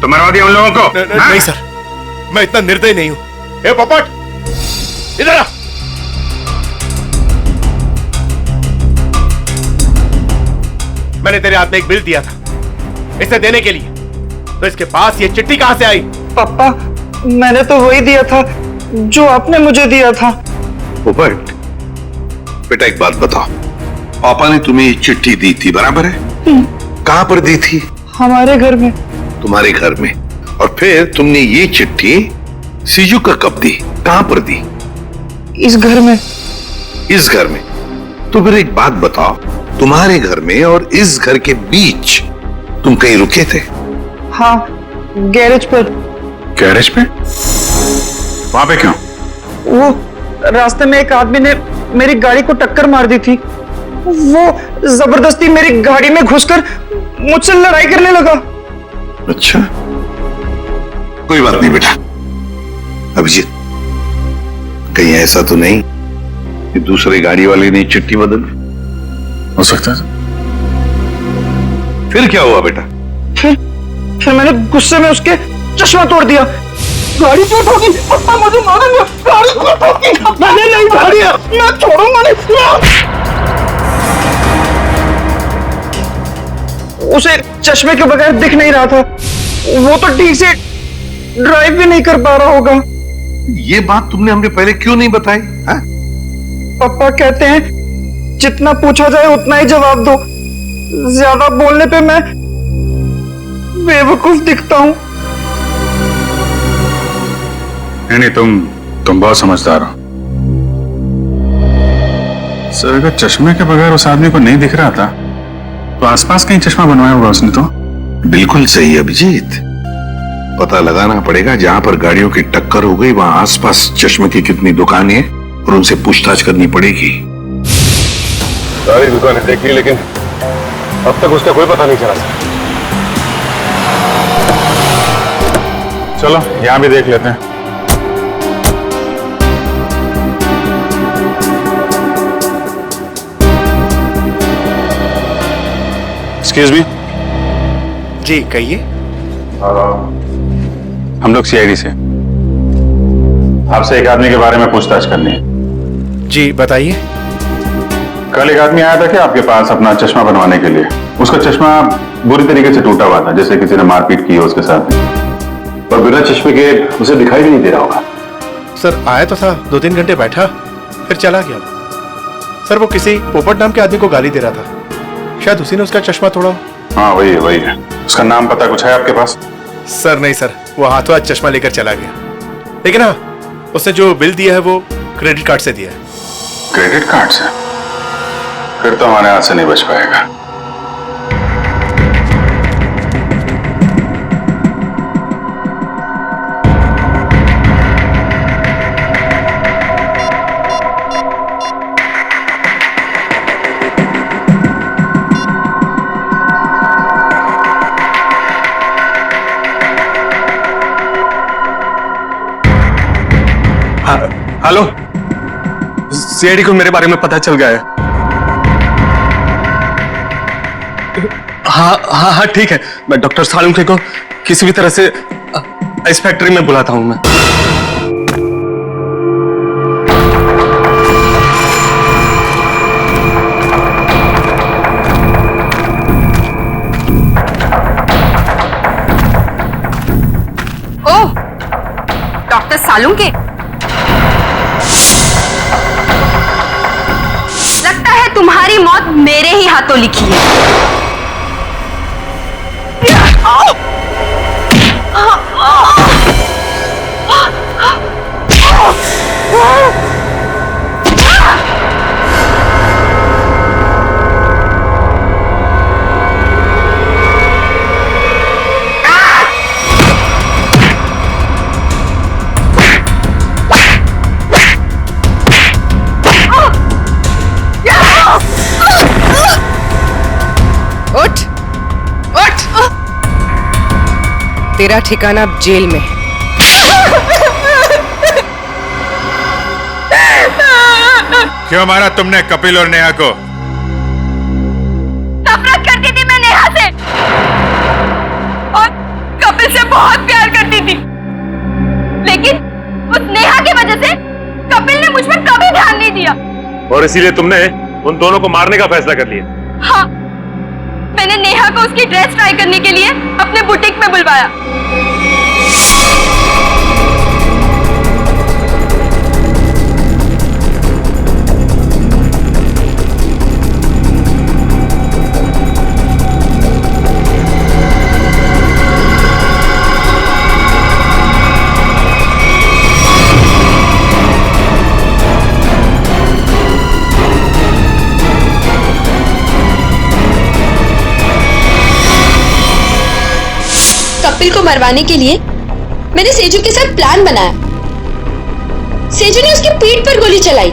तो मरवा दिया उन लोगों को। नहीं सर, मैं इतना निर्दयी नहीं हूं। ए पोपट इधर आ। मैंने तेरे हाथ में एक बिल दिया था इसे देने के लिए, तो इसके पास ये चिट्ठी कहां से आई? पापा मैंने तो वही दिया था जो आपने मुझे दिया था। पोपट बेटा एक बात बताओ, पापा ने तुम्हें ये चिट्ठी दी थी बराबर है? कहां पर दी थी? हमारे घर में। तुम्हारे घर में? और फिर तुमने ये चिट्ठी सीजू का कब दी, कहां पर दी? इस घर में। इस घर में? तो फिर एक बात बताओ, तुम्हारे घर में और इस घर के बीच तुम कहीं रुके थे? हाँ, गैरेज पर। गैरेज पे? वहां पे क्यों? वो रास्ते में एक आदमी ने मेरी गाड़ी को टक्कर मार दी थी। वो जबरदस्ती मेरी गाड़ी में घुसकर मुझसे लड़ाई करने लगा। अच्छा, कोई बात नहीं बेटा। अभिजीत, कहीं ऐसा तो नहीं कि दूसरे गाड़ी वाले ने चिट्ठी बदल? हो सकता है। फिर क्या हुआ बेटा? फिर मैंने गुस्से में उसके चश्मा तोड़ दिया। गाड़ी क्यों ठोकी? पापा मुझे मारेंगे। गाड़ी क्यों ठोकी? मैंने नहीं मारी है, मैं छोड़ूंगा नहीं। उसे चश्मे के बगैर दिख नहीं रहा था, वो तो ठीक से ड्राइव भी नहीं कर पा रहा होगा। ये बात तुमने हमने पहले क्यों नहीं बताई? हाँ? पापा कहते हैं जितना पूछा जाए उतना ही जवाब दो, ज्यादा बोलने पे मैं बेवकूफ दिखता हूं। नहीं, तुम बहुत समझदार हो सर। अगर चश्मे के बगैर उस आदमी को नहीं दिख रहा था तो आसपास कहीं चश्मा बनवाया होगा उसने तो। बिल्कुल सही अभिजीत, पता लगाना पड़ेगा जहां पर गाड़ियों की टक्कर हो गई वहां आसपास चश्मे की कितनी दुकानें हैं और उनसे पूछताछ करनी पड़ेगी। सारी दुकानें देख ली लेकिन अब तक उसका कोई पता नहीं चला सर। चलो यहां भी देख लेते हैं। Excuse me. जी कहिए। हम लोग सीआईडी से, आपसे एक आदमी के बारे में पूछताछ करनी है। जी बताइए। कल एक आदमी आया था कि आपके पास अपना चश्मा बनवाने के लिए। उसका चश्मा बुरी तरीके से टूटा हुआ था, जैसे किसी ने मारपीट की हो उसके साथ, और बिना चश्मे के उसे दिखाई भी नहीं दे रहा होगा। सर आया तो था, 2-3 घंटे बैठा फिर चला गया। सर वो किसी पोपट नाम के आदमी को गाली दे रहा था, शायद उसी ने उसका चश्मा तोड़ा। हाँ वही है। उसका नाम पता कुछ है आपके पास? सर नहीं सर, वो हाथों हाथ चश्मा लेकर चला गया। लेकिन हाँ, उसने जो बिल दिया है वो क्रेडिट कार्ड से दिया है। क्रेडिट कार्ड से? फिर तो हमारे हाथ से नहीं बच पाएगा। हेलो, सीआईडी को मेरे बारे में पता चल गया है। हाँ ठीक है, मैं डॉक्टर सालुंखे को किसी भी तरह से इस फैक्ट्री में बुलाता हूं मैं। सालों के। लगता है तुम्हारी मौत मेरे ही हाथों लिखी है। उठ, उठ। तेरा ठिकाना अब जेल में है। क्यों मारा तुमने कपिल और नेहा को? नफरत करती थी मैं नेहा से और कपिल से बहुत प्यार करती थी, लेकिन उस नेहा की वजह से कपिल ने मुझ पर कभी ध्यान नहीं दिया। और इसीलिए तुमने उन दोनों को मारने का फैसला कर लिया? हाँ, मैंने नेहा को उसकी ड्रेस ट्राई करने के लिए अपने बुटीक में बुलवाया। कपिल को मरवाने के लिए मैंने सेजू के साथ प्लान बनाया। सेजू ने उसकी पीठ पर गोली चलाई,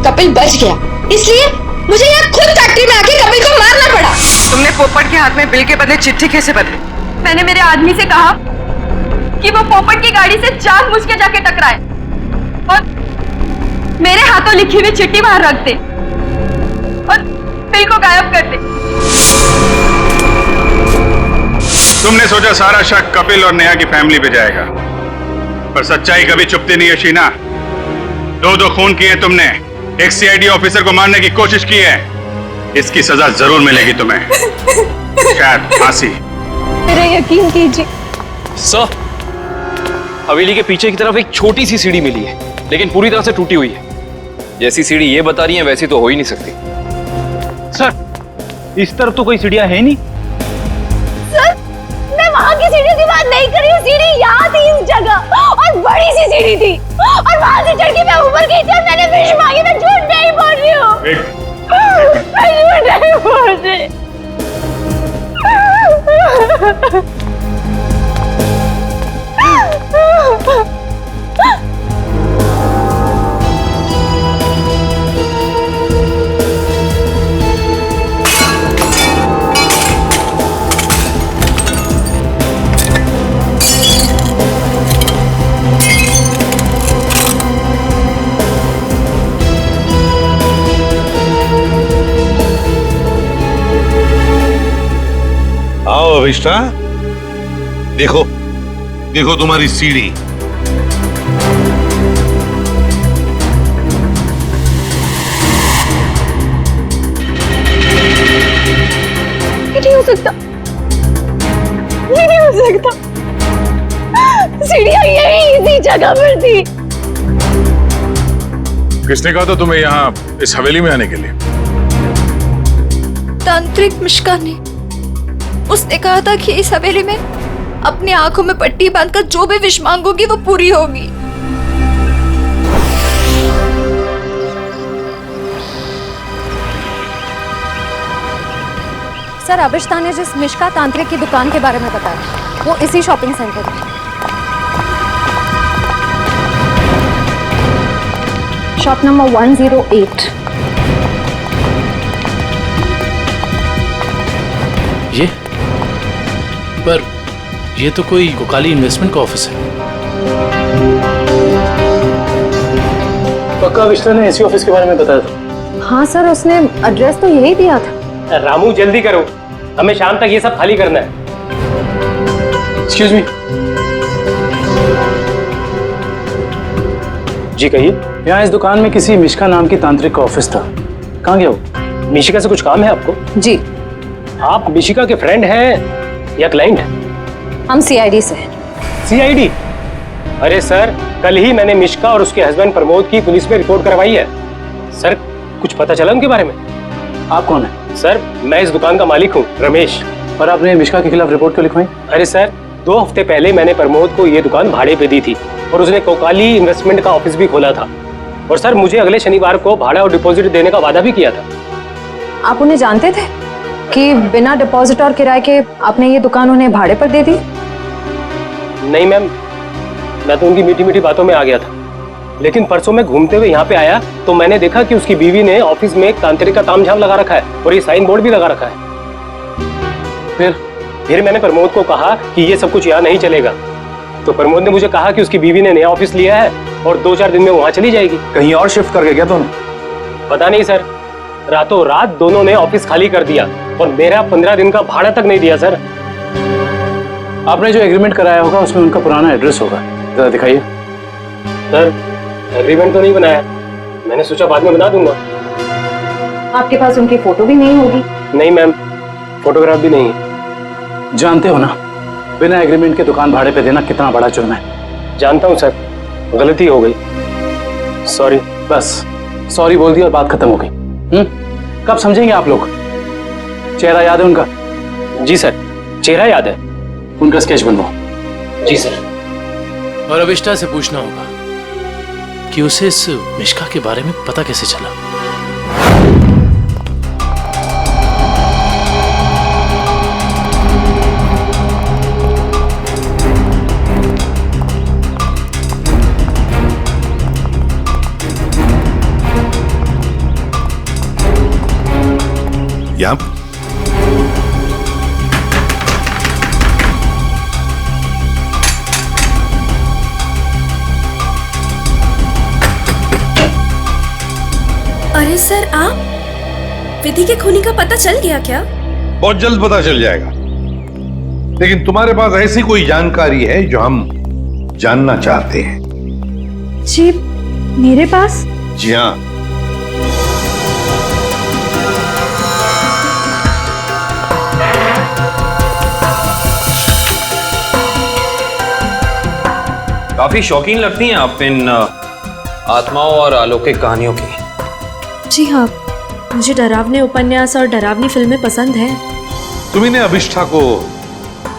कपिल बच गया, इसलिए मुझे यहाँ खुद फैक्ट्री में आके कपिल को मारना पड़ा। तुमने पोपट के हाथ में बिल के बदले चिट्ठी कैसे बदली? मैंने मेरे आदमी से कहा कि वो पोपट की गाड़ी से जानबूझ के जाके टकराए और मेरे हाथों लिखी हुई चिट्ठी बाहर रख दे और बिल को गायब कर दे। तुमने सोचा सारा शक कपिल और नेहा की फैमिली पे जाएगा, पर सच्चाई कभी चुपती नहीं है शीना। दो खून किए तुमने, एक सीआईडी ऑफिसर को मारने की कोशिश की है। इसकी सजा जरूर मिलेगी तुम्हें, शायद फांसी। मेरा यकीन कीजिए सर, हवेली के पीछे की तरफ एक छोटी सी सीढ़ी मिली है, लेकिन पूरी तरह से टूटी हुई है। जैसी सीढ़ी ये बता रही है वैसी तो हो ही नहीं सकती। सर, इस तरफ तो कोई सीढ़ियां है नहीं। वहाँ की सीढ़ी की बात नहीं कर रही हूँ, सीढ़ी यहाँ थी इस जगह और बड़ी सी सीढ़ी थी और वहाँ से चढ़ के मैं ऊपर गई थी और मैंने विश मांगी। मैं झूठ नहीं बोल रही हूँ, मैं झूठ नहीं बोल रही। आओ अभिष्टा, देखो देखो तुम्हारी सीढ़ी। ये नहीं हो सकता, ये नहीं हो सकता। सीढ़ियां यही इसी जगह पर थी। किसने कहा था तुम्हें यहाँ इस हवेली में आने के लिए? तांत्रिक मिश्का ने। उसने कहा था कि इस हवेली में अपनी आंखों में पट्टी बांधकर जो भी विश मांगोगी वो पूरी होगी। सर, अभिष्टा ने जिस मिश्का तांत्रिक की दुकान के बारे में बताया वो इसी शॉपिंग सेंटर में, शॉप नंबर 108। ये पर ये तो कोई गोकाली इन्वेस्टमेंट का ऑफिस है। पक्का अभिष्टा ने इसी ऑफिस के बारे में बताया था? हाँ सर, उसने एड्रेस तो यही दिया था। रामू जल्दी करो, हमें शाम तक ये सब खाली करना है। Excuse me. जी कहिए। यहाँ इस दुकान में किसी मिशिका नाम की तांत्रिक का ऑफिस था, कहाँ गया वो? मिशिका से कुछ काम है आपको? जी। आप मिशिका के फ्रेंड हैं या क्लाइंट हैं? हम सीआईडी से हैं। सीआईडी? अरे सर, कल ही मैंने मिश्का और उसके हस्बैंड प्रमोद की पुलिस में रिपोर्ट करवाई है। सर, कुछ पता चला उनके बारे में? आप कौन है? सर, मैं इस दुकान का मालिक हूँ, रमेश। और आपने मिश्का के खिलाफ रिपोर्ट क्यों लिखवाई? अरे सर, 2 हफ्ते पहले मैंने प्रमोद को ये दुकान भाड़े पे दी थी और उसने कोकाली इन्वेस्टमेंट का ऑफिस भी खोला था। और सर, मुझे अगले शनिवार को भाड़ा और डिपॉजिट देने का वादा भी किया था। आप उन्हें जानते थे कि बिना डिपॉजिट और किराए के आपने ये दुकान उन्हें भाड़े पर दे दी? नहीं मैम, मैं तो उनकी मीठी मीठी बातों में आ गया था। लेकिन परसों मैं घूमते हुए यहाँ पे आया तो मैंने देखा कि उसकी बीवी ने ऑफिस में एक तांत्रिक का तामझाम लगा रखा है और ये साइन बोर्ड भी लगा रखा है। फिर मैंने प्रमोद को कहा कि ये सब कुछ यहाँ नहीं चलेगा। तो प्रमोद ने मुझे कहा कि उसकी बीवी ने नया ऑफिस लिया है और 2-4 दिन में वहाँ चली जाएगी। कहीं और शिफ्ट करके क्या तुम? पता नहीं सर, रातों रात दोनों ने ऑफिस खाली कर दिया और मेरा 15 दिन का भाड़ा तक नहीं दिया। सर, आपने जो एग्रीमेंट कराया होगा उसमें उनका पुराना एड्रेस होगा, जरा दिखाइए। सर, एग्रीमेंट तो नहीं बनाया, मैंने सोचा बाद में बना दूंगा। आपके पास उनकी फोटो भी नहीं होगी? नहीं मैम, फोटोग्राफ भी नहीं है। जानते हो ना, बिना एग्रीमेंट के दुकान भाड़े पे देना कितना बड़ा जुर्म है। जानता हूँ सर, गलती हो गई, सॉरी। बस सॉरी बोल दी और बात खत्म हो गई। कब समझेंगे आप लोग? चेहरा याद है उनका? जी सर, चेहरा याद है। उनका स्केच बनवाओ। जी सर। और अविष्टा से पूछना होगा कि उसे इस मिश्का के बारे में पता कैसे चला। यहाँ अरे सर, आप विधि के खूनी का पता चल गया क्या? बहुत जल्द पता चल जाएगा, लेकिन तुम्हारे पास ऐसी कोई जानकारी है जो हम जानना चाहते हैं? जी, मेरे पास? जी हाँ। काफी शौकीन लगती हैं आप इन आत्माओं और अलौकिक कहानियों की। जी हाँ, मुझे डरावने उपन्यास और डरावनी फिल्में पसंद हैं। तुम्ही ने अभिष्ठा को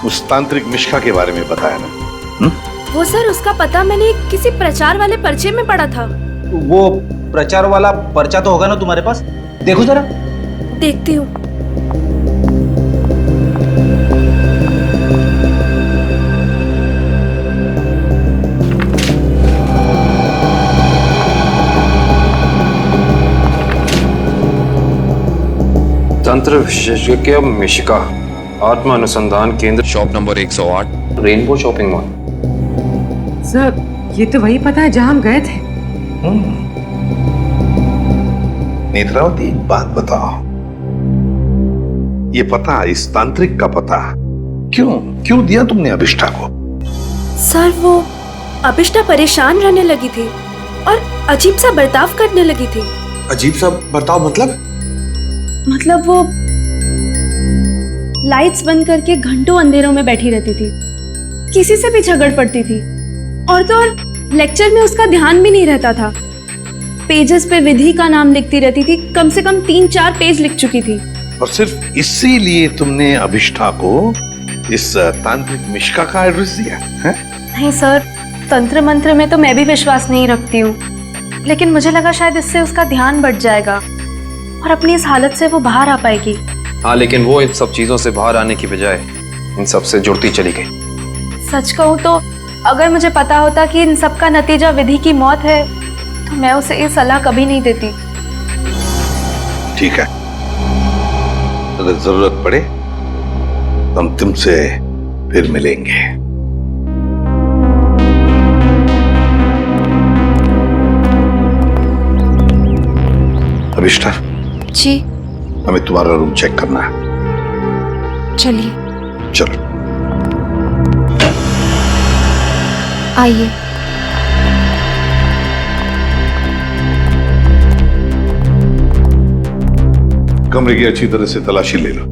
उस तांत्रिक मिश्का के बारे में बताया ना? वो सर, उसका पता मैंने किसी प्रचार वाले पर्चे में पढ़ा था। वो प्रचार वाला पर्चा तो होगा ना तुम्हारे पास? देखो जरा। देखती हूँ। तंत्र विशेषज्ञ मिश्का, आत्मा अनुसंधान केंद्र, shop number 108, rainbow shopping mall. Sir, ये तो वही पता है जहां हम गए थे। नेत्रावती, एक बात बताओ, ये पता, इस तांत्रिक का पता क्यों दिया तुमने अभिष्ठा को? सर, वो अभिष्ठा परेशान रहने लगी थी और अजीब सा बर्ताव करने लगी थी। अजीब सा बर्ताव मतलब? मतलब वो लाइट्स बंद करके घंटों अंधेरों में बैठी रहती थी, किसी से भी झगड़ पड़ती थी, और तो और लेक्चर में उसका ध्यान भी नहीं रहता था। पेजेस पे विधि का नाम लिखती रहती थी, कम से कम 3-4 पेज लिख चुकी थी। और सिर्फ इसीलिए तुमने अभिष्ठा को इस तांत्रिक मिश्का का एड्रेस दिया है? नहीं सर, तंत्र मंत्र में तो मैं भी विश्वास नहीं रखती हूँ, लेकिन मुझे लगा शायद इससे उसका ध्यान बढ़ जाएगा और अपनी इस हालत से वो बाहर आ पाएगी। हाँ, लेकिन वो इन सब चीजों से बाहर आने की बजाय इन सब से जुड़ती चली गई। सच कहूँ तो अगर मुझे पता होता कि इन सब का नतीजा विधि की मौत है तो मैं उसे ये सलाह कभी नहीं देती। ठीक है, अगर जरूरत पड़े तो हम तुमसे फिर मिलेंगे। अभिष्ठा जी, हमें तुम्हारा रूम चेक करना है। चलिए। चलो आइए। कमरे की अच्छी तरह से तलाशी ले लो।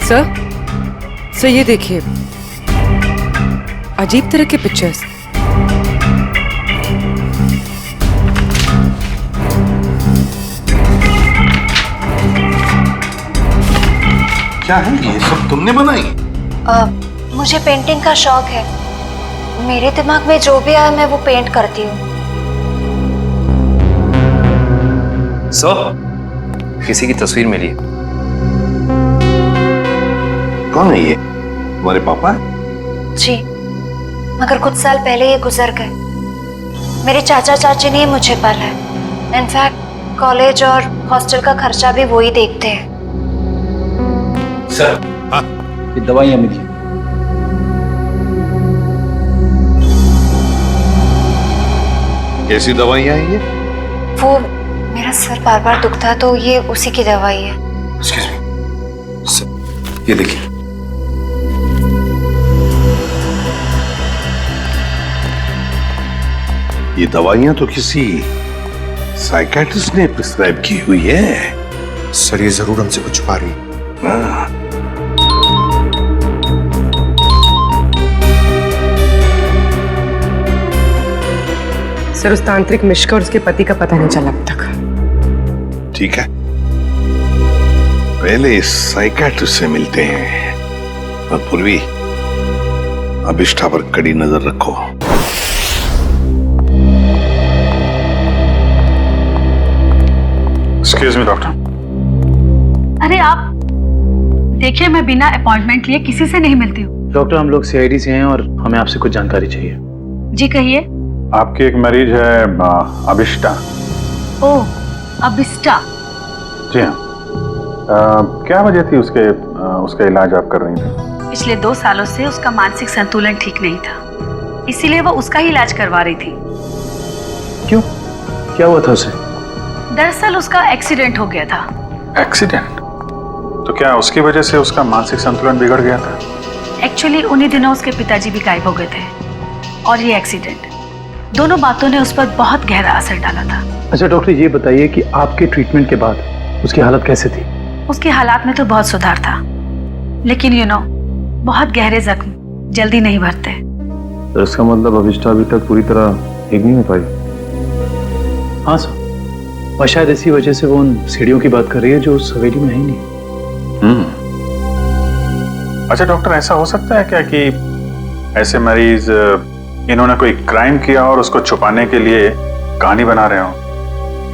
सर ये देखिए, अजीब तरह के पिक्चर्स। क्या है ये सब तुमने बनाई? मुझे पेंटिंग का शौक है। मेरे दिमाग में जो भी आया मैं वो पेंट करती हूँ। किसी की तस्वीर मिली है। कौन है ये? तुम्हारे पापा? जी, मगर कुछ साल पहले ये गुजर गए। मेरे चाचा चाची ने मुझे पाला है। इनफैक्ट कॉलेज और हॉस्टल का खर्चा भी वो ही देखते हैं। सर, हाँ, ये दवाइयां मिली। कैसी दवाइयां हैं ये? वो मेरा सर बार बार दुखता है तो ये उसी की दवाई है। Excuse me. ये देखिए। ये दवाइयां तो किसी साइकियाट्रिस्ट ने प्रिस्क्राइब की हुई है। सर ये जरूर हमसे कुछ छुपा रही है। सर, उस तांत्रिक मिश्का और उसके पति का पता नहीं चला अब तक। ठीक है, पहले इस साइकियाट्रिस्ट से मिलते हैं। और पूर्वी, अभिष्ठा पर कड़ी नजर रखो। Excuse me doctor. अरे आप देखिए, मैं बिना अपॉइंटमेंट लिए किसी से नहीं मिलती हूँ। डॉक्टर, हम लोग सीआईडी से हैं और हमें आपसे कुछ जानकारी चाहिए। जी कहिए। आपकी एक मरीज है अभिष्ठा। ओह, अभिष्ठा। जी हाँ। क्या वजह थी उसका इलाज आप कर रही थी? पिछले 2 सालों से उसका मानसिक संतुलन ठीक नहीं था, इसीलिए वो उसका ही इलाज करवा रही थी। क्यों? क्या हुआ था उसे? दरअसल उसका एक्सीडेंट हो गया था। एक्सीडेंट? तो क्या उसकी वजह से उसका मानसिक संतुलन बिगड़ गया था? एक्चुअली उन्हीं दिनों उसके पिताजी भी गायब हो गए थे और ये एक्सीडेंट, दोनों बातों ने उस पर बहुत गहरा असर डाला था। अच्छा डॉक्टर, ये बताइए कि आपके ट्रीटमेंट के बाद उसकी हालत कैसे थी? उसकी हालात में तो बहुत सुधार था, लेकिन बहुत गहरे जख्म जल्दी नहीं भरते। तो इसका मतलब अभिष्ठा अभी तक पूरी तरह ठीक नहीं हो पाई? हाँ सर, और शायद इसी वजह से वो उन सीढ़ियों की बात कर रही है जो उस हवेली में है ही नहीं। अच्छा डॉक्टर, ऐसा हो सकता है क्या कि ऐसे मरीज इन्होंने कोई क्राइम किया और उसको छुपाने के लिए कहानी बना रहे हो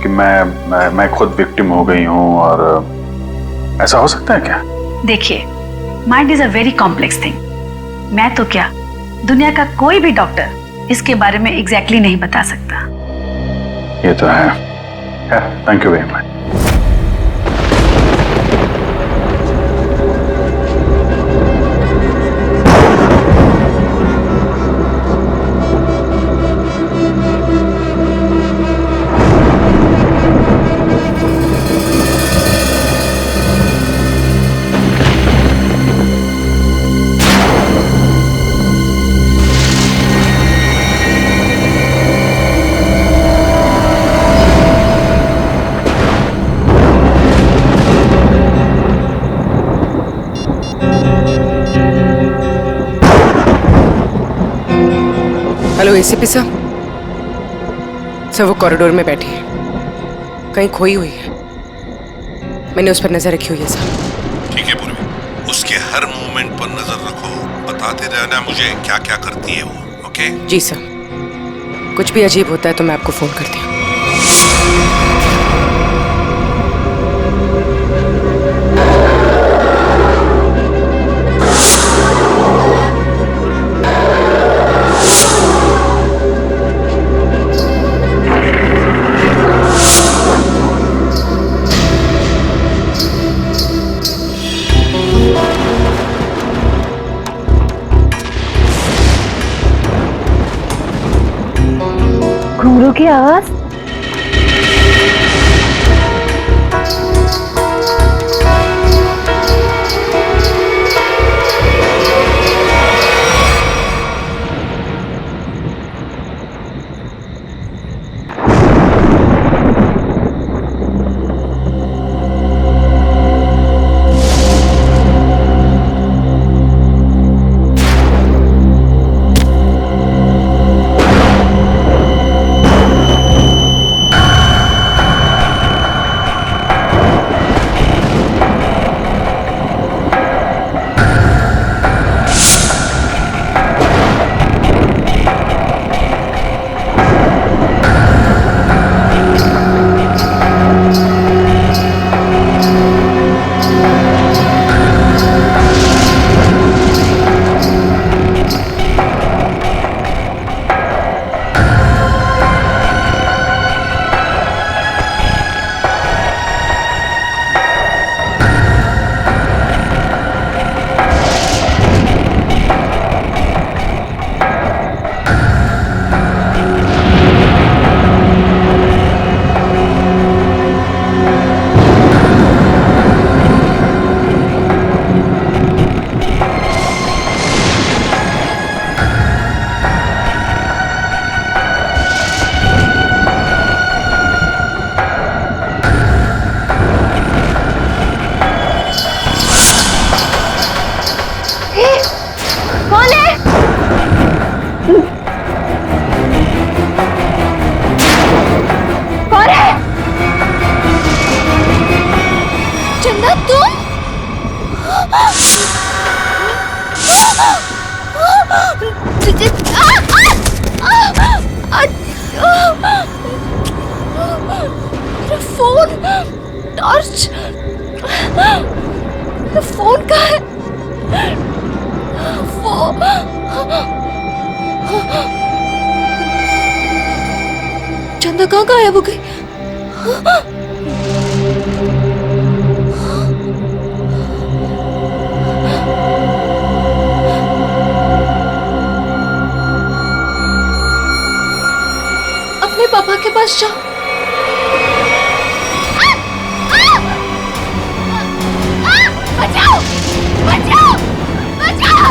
कि मैं खुद विक्टिम हो गई हूं, और ऐसा हो सकता है क्या? देखिए, mind is a very complex thing. मैं तो क्या, दुनिया का कोई भी डॉक्टर इसके बारे में एग्जैक्टली नहीं बता सकता। ये तो है। Thank you very much. Hello ACP साहब। सर, वो कॉरिडोर में बैठी है, कहीं खोई हुई है। मैंने उस पर नजर रखी हुई है सर। ठीक है पूर्वी, उसके हर मूवमेंट पर नजर रखो, बताते रहना मुझे क्या क्या करती है वो। ओके? जी सर, कुछ भी अजीब होता है तो मैं आपको फोन करती हूँ। घुंघरू की आवाज। मेरा फोन, टॉर्च, मेरा फोन कहाँ है? चंदा कहाँ गायब हो गई? अपने पापा के पास जाओ। बचाओ! बचाओ! बचाओ!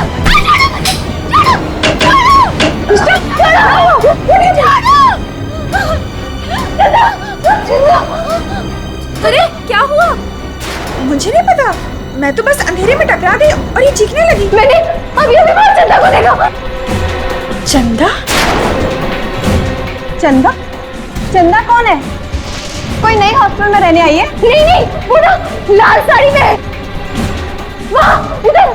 अरे क्या हुआ? मुझे नहीं पता, मैं तो बस अंधेरे में टकरा गई और ये चीखने लगी। मैंने अभी बाहर चंदा को देखा। चंदा? चंदा? चंदा कौन है? कोई नई हॉस्टल में रहने आई है? नहीं नहीं, वो ना लाल साड़ी में है। वहाँ उधर,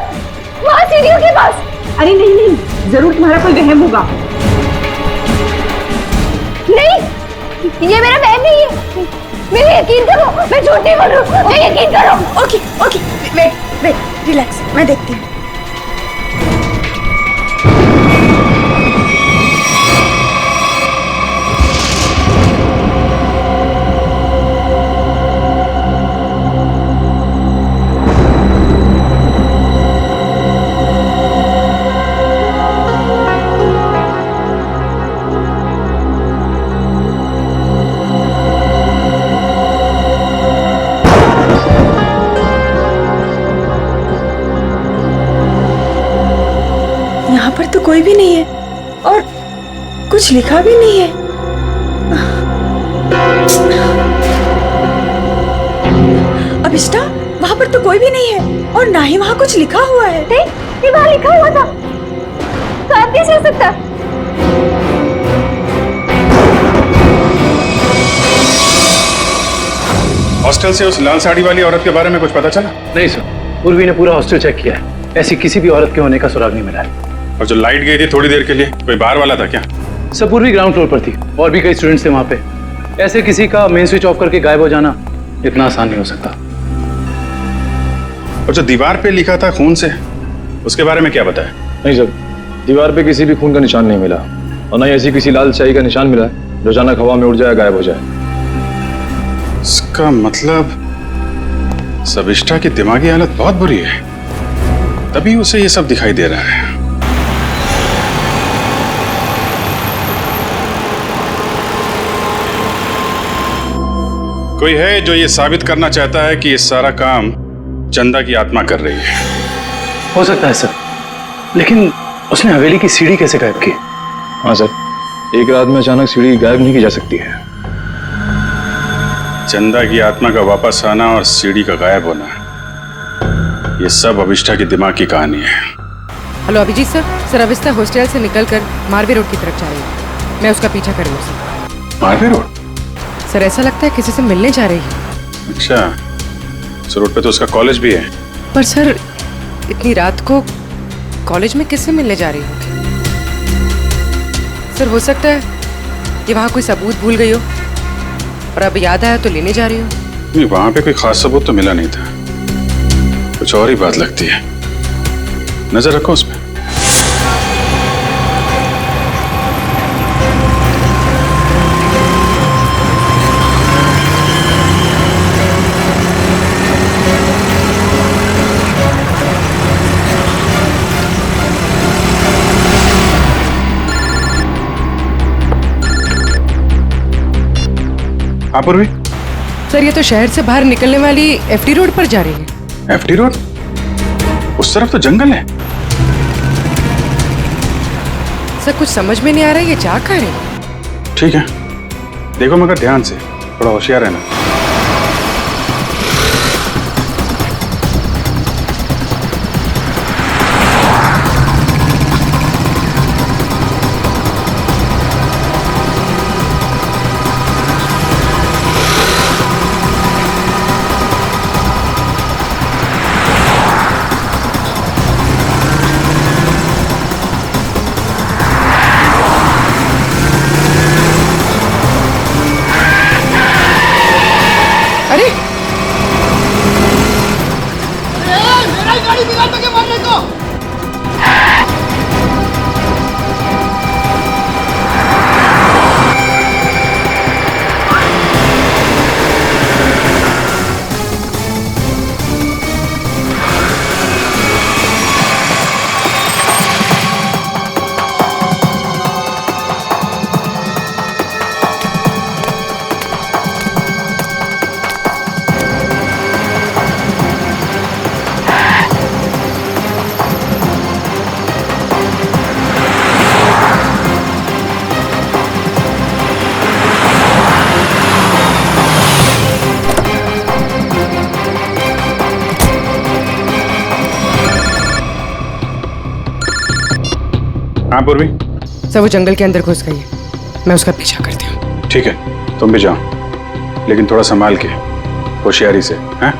वहाँ सीढ़ियों के पास। अरे नहीं नहीं, जरूर तुम्हारा कोई वहम होगा। नहीं, ये मेरा बहन नहीं है। मेरे यकीन करो, मैं झूठ नहीं बोल रही हूँ। यकीन करो। Okay okay, wait wait, relax, मैं देखती हूँ। तो कोई भी नहीं है और कुछ लिखा भी नहीं है। अभिष्टा, वहाँ पर तो कोई भी नहीं है और ना ही वहाँ कुछ लिखा हुआ है। ये वहाँ लिखा हुआ था, साफ कैसे हो सकता? हॉस्टल से उस लाल साड़ी वाली औरत के बारे में कुछ पता चला? नहीं सर, उर्वी ने पूरा हॉस्टल चेक किया है, ऐसी किसी भी औरत के होने का सुराग नहीं मिला है। और जो लाइट गई थी थोड़ी देर के लिए, कोई बाहर वाला था क्या? सब पूर्वी ग्राउंड फ्लोर पर थी और भी कई स्टूडेंट्स थे वहाँ पे। ऐसे किसी का मेन स्विच ऑफ करके गायब हो जाना इतना आसान नहीं हो सकता। और जो दीवार पे लिखा था खून से, उसके बारे में क्या बताया? नहीं सर, दीवार पे किसी भी खून का निशान नहीं मिला और न ही ऐसी किसी लाल स्याही का निशान मिला है जो अचानक हवा में उड़ जाए, गायब हो जाए। इसका मतलब सविष्ठा की दिमागी हालत बहुत बुरी है, तभी उसे ये सब दिखाई दे रहा है। कोई है जो ये साबित करना चाहता है कि ये सारा काम चंदा की आत्मा कर रही है। हो सकता है सर, लेकिन उसने हवेली की सीढ़ी कैसे गायब की? हाँ सर, एक रात में अचानक सीढ़ी गायब नहीं की जा सकती है। चंदा की आत्मा का वापस आना और सीढ़ी का गायब होना, ये सब अभिष्ठा के दिमाग की कहानी है। Hello Abhijit sir. Sir Abhishtha hostel से निकलकर मारवे रोड की तरफ जा रही है, मैं उसका पीछा कर रही हूँ सर। मारवे रोड? सर ऐसा लगता है किसी से मिलने जा रही है। अच्छा, इस रोड पे तो उसका कॉलेज भी है। पर सर इतनी रात को कॉलेज में किससे मिलने जा रही होगी? सर हो सकता है कि वहाँ कोई सबूत भूल गई हो और अब याद आया तो लेने जा रही हो। नहीं, वहां पे कोई खास सबूत तो मिला नहीं था, कुछ और ही बात लगती है। नजर रखो उस पर। पूर्वी? सर ये तो शहर से बाहर निकलने वाली एफडी रोड पर जा रही है। FD road? उस तरफ तो जंगल है। सर कुछ समझ में नहीं आ रहा है, ये जा कहाँ रही है? ठीक है, देखो मगर ध्यान से, थोड़ा होशियार रहना। हाँ पूर्वी। सर वो जंगल के अंदर घुस गई है, मैं उसका पीछा करती हूँ। ठीक है, तुम भी जाओ, लेकिन थोड़ा संभाल के, होशियारी से, हैं?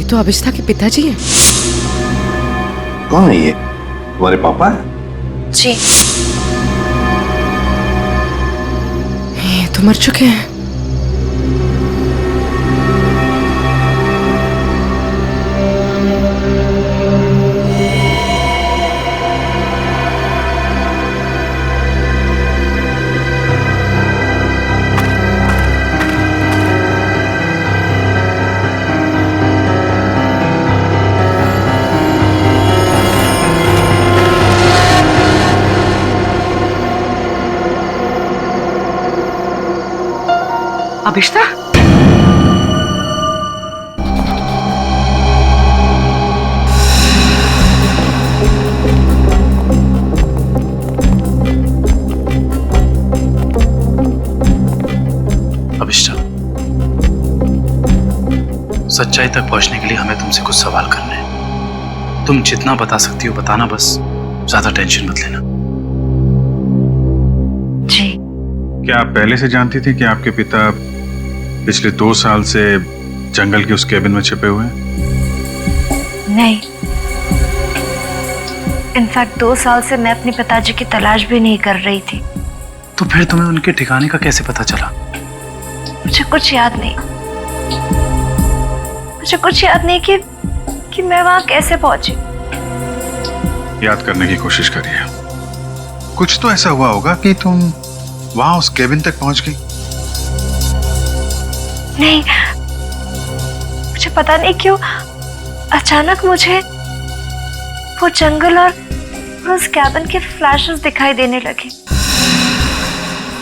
तो अभिष्ठा के पिताजी हैं। कौन है ये? तुम्हारे पापा है? जी। ये तो मर चुके हैं। अभिष्ठा, अभिष्ठा, सच्चाई तक पहुंचने के लिए हमें तुमसे कुछ सवाल करने हैं। तुम जितना बता सकती हो बताना, बस ज्यादा टेंशन मत लेना। जी। क्या आप पहले से जानती थी कि आपके पिता पिछले 2 साल से जंगल के उस केबिन में छिपे हुए हैं? नहीं, इनफैक्ट 2 साल से मैं अपने पिताजी की तलाश भी नहीं कर रही थी। तो फिर तुम्हें उनके ठिकाने का कैसे पता चला? मुझे कुछ याद नहीं। मुझे कुछ याद नहीं कि मैं वहां कैसे पहुंची। याद करने की कोशिश करिए। कुछ तो ऐसा हुआ होगा कि तुम वहां उस केबिन तक पहुंच गई। नहीं, मुझे पता नहीं क्यों अचानक मुझे वो जंगल और उस कैबिन के फ्लैशेस दिखाई देने लगे।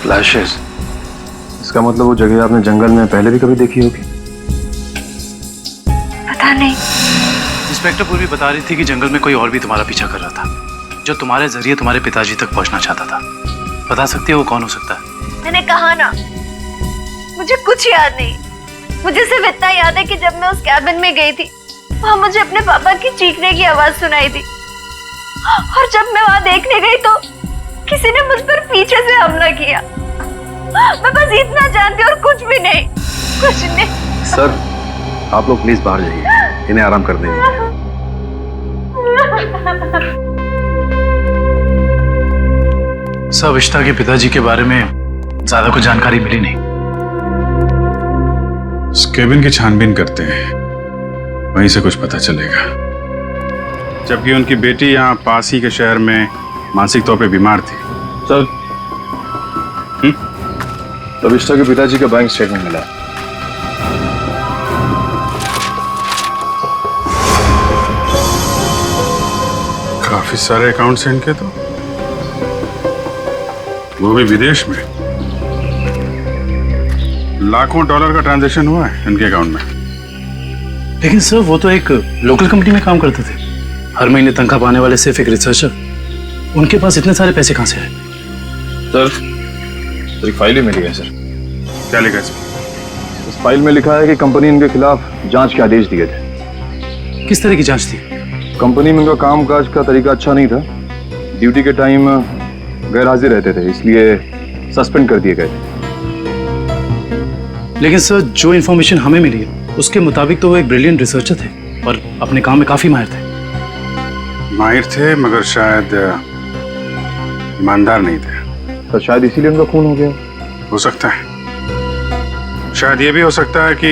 फ्लैशेस? इसका मतलब वो जगह आपने जंगल में पहले भी कभी देखी होगी। पता नहीं। इंस्पेक्टर पूर्वी बता रही थी कि जंगल में कोई और भी तुम्हारा पीछा कर रहा था, जो तुम्हारे जरिए तुम्हारे पिताजी तक पहुंचना चाहता था। बता सकती हो वो कौन हो सकता है? मैंने कहा ना, मुझे कुछ याद नहीं। मुझे सिर्फ इतना याद है कि जब मैं उस कैबिन में गई थी, वहां मुझे अपने पापा की चीखने की आवाज सुनाई दी, और जब मैं वहां देखने गई तो किसी ने मुझ पर पीछे से हमला किया। मैं बस इतना जानती हूँ और कुछ भी नहीं, कुछ नहीं। सर, आप लोग प्लीज बाहर जाइए, इन्हें आराम करने दीजिए। सर, अविष्टा के पिताजी के बारे में ज्यादा कुछ जानकारी मिली नहीं। उस केबिन की छानबीन करते हैं, वहीं से कुछ पता चलेगा। जबकि उनकी बेटी यहाँ पास ही के शहर में मानसिक तौर पे बीमार थी। सर, अविष्टा के पिताजी का बैंक स्टेटमेंट मिला। काफी सारे अकाउंट्स हैं इनके, तो वो भी विदेश में। लाखों डॉलर का ट्रांजैक्शन हुआ है इनके अकाउंट में। लेकिन सर, वो तो एक लोकल कंपनी में काम करते थे, हर महीने तनख्वाह पाने वाले सिर्फ एक रिसर्चर। उनके पास इतने सारे पैसे कहां से आए? सर, एक फाइल ही मिली है। सर, क्या लिखा है इसमें? इस फाइल में लिखा है कि कंपनी इनके खिलाफ जांच के आदेश दिए थे। किस तरह की जांच थी? कंपनी में इनका कामकाज का तरीका अच्छा नहीं था। ड्यूटी के टाइम गैर हाजिर रहते थे, इसलिए सस्पेंड कर दिए गए थे। लेकिन सर, जो इंफॉर्मेशन हमें मिली है उसके मुताबिक तो वो एक ब्रिलियंट रिसर्चर थे और अपने काम में काफी माहिर थे। माहिर थे, मगर शायद ईमानदार नहीं थे। तो शायद इसीलिए उनका खून हो गया। हो सकता है। शायद ये भी हो सकता है कि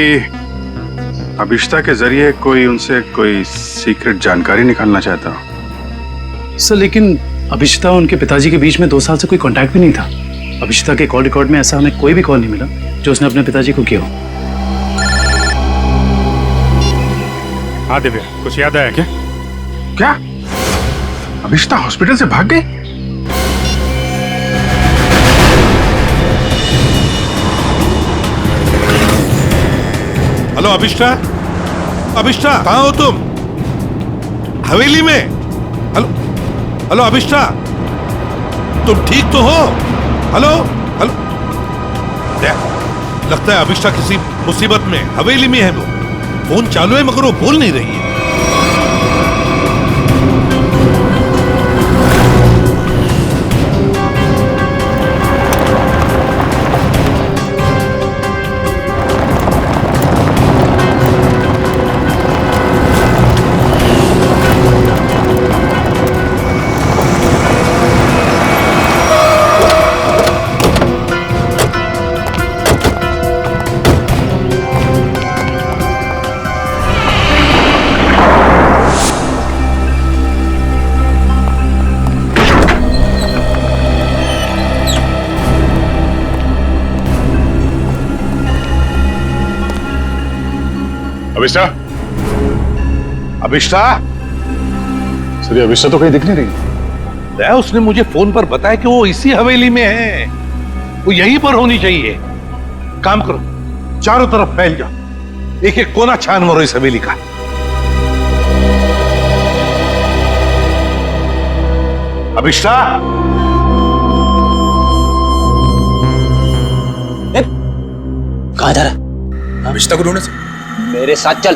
अभिष्टा के जरिए कोई उनसे कोई सीक्रेट जानकारी निकालना चाहता हो। सर, लेकिन अभिष्टा और उनके पिताजी के बीच में 2 साल से कोई कांटेक्ट भी नहीं था। अभिष्टा के कॉल रिकॉर्ड में ऐसा हमें कोई भी कॉल नहीं मिला जो उसने अपने पिताजी को किया हो। हाँ दिव्या, कुछ याद आया क्या? क्या अभिष्टा हॉस्पिटल से भाग गई? हेलो अभिष्टा, अभिष्टा कहाँ हो तुम? हवेली में? हेलो हेलो अभिष्टा, तुम ठीक तो हो? हेलो हेलो, लगता है अभिष्टा किसी मुसीबत में, हवेली में है वो। फोन चालू है मगर वो बोल नहीं रही है। अभिष्टा, अभिष्टा, सर, अभिष्टा तो कहीं दिख नहीं रही। उसने मुझे फोन पर बताया कि वो इसी हवेली में है, वो यहीं पर होनी चाहिए। काम करो, चारों तरफ फैल जाओ, एक एक कोना छान मारो इस हवेली का। अभिष्टा, कहाँ जा रहा है? अभिष्टा को ढूंढने से। मेरे साथ चल।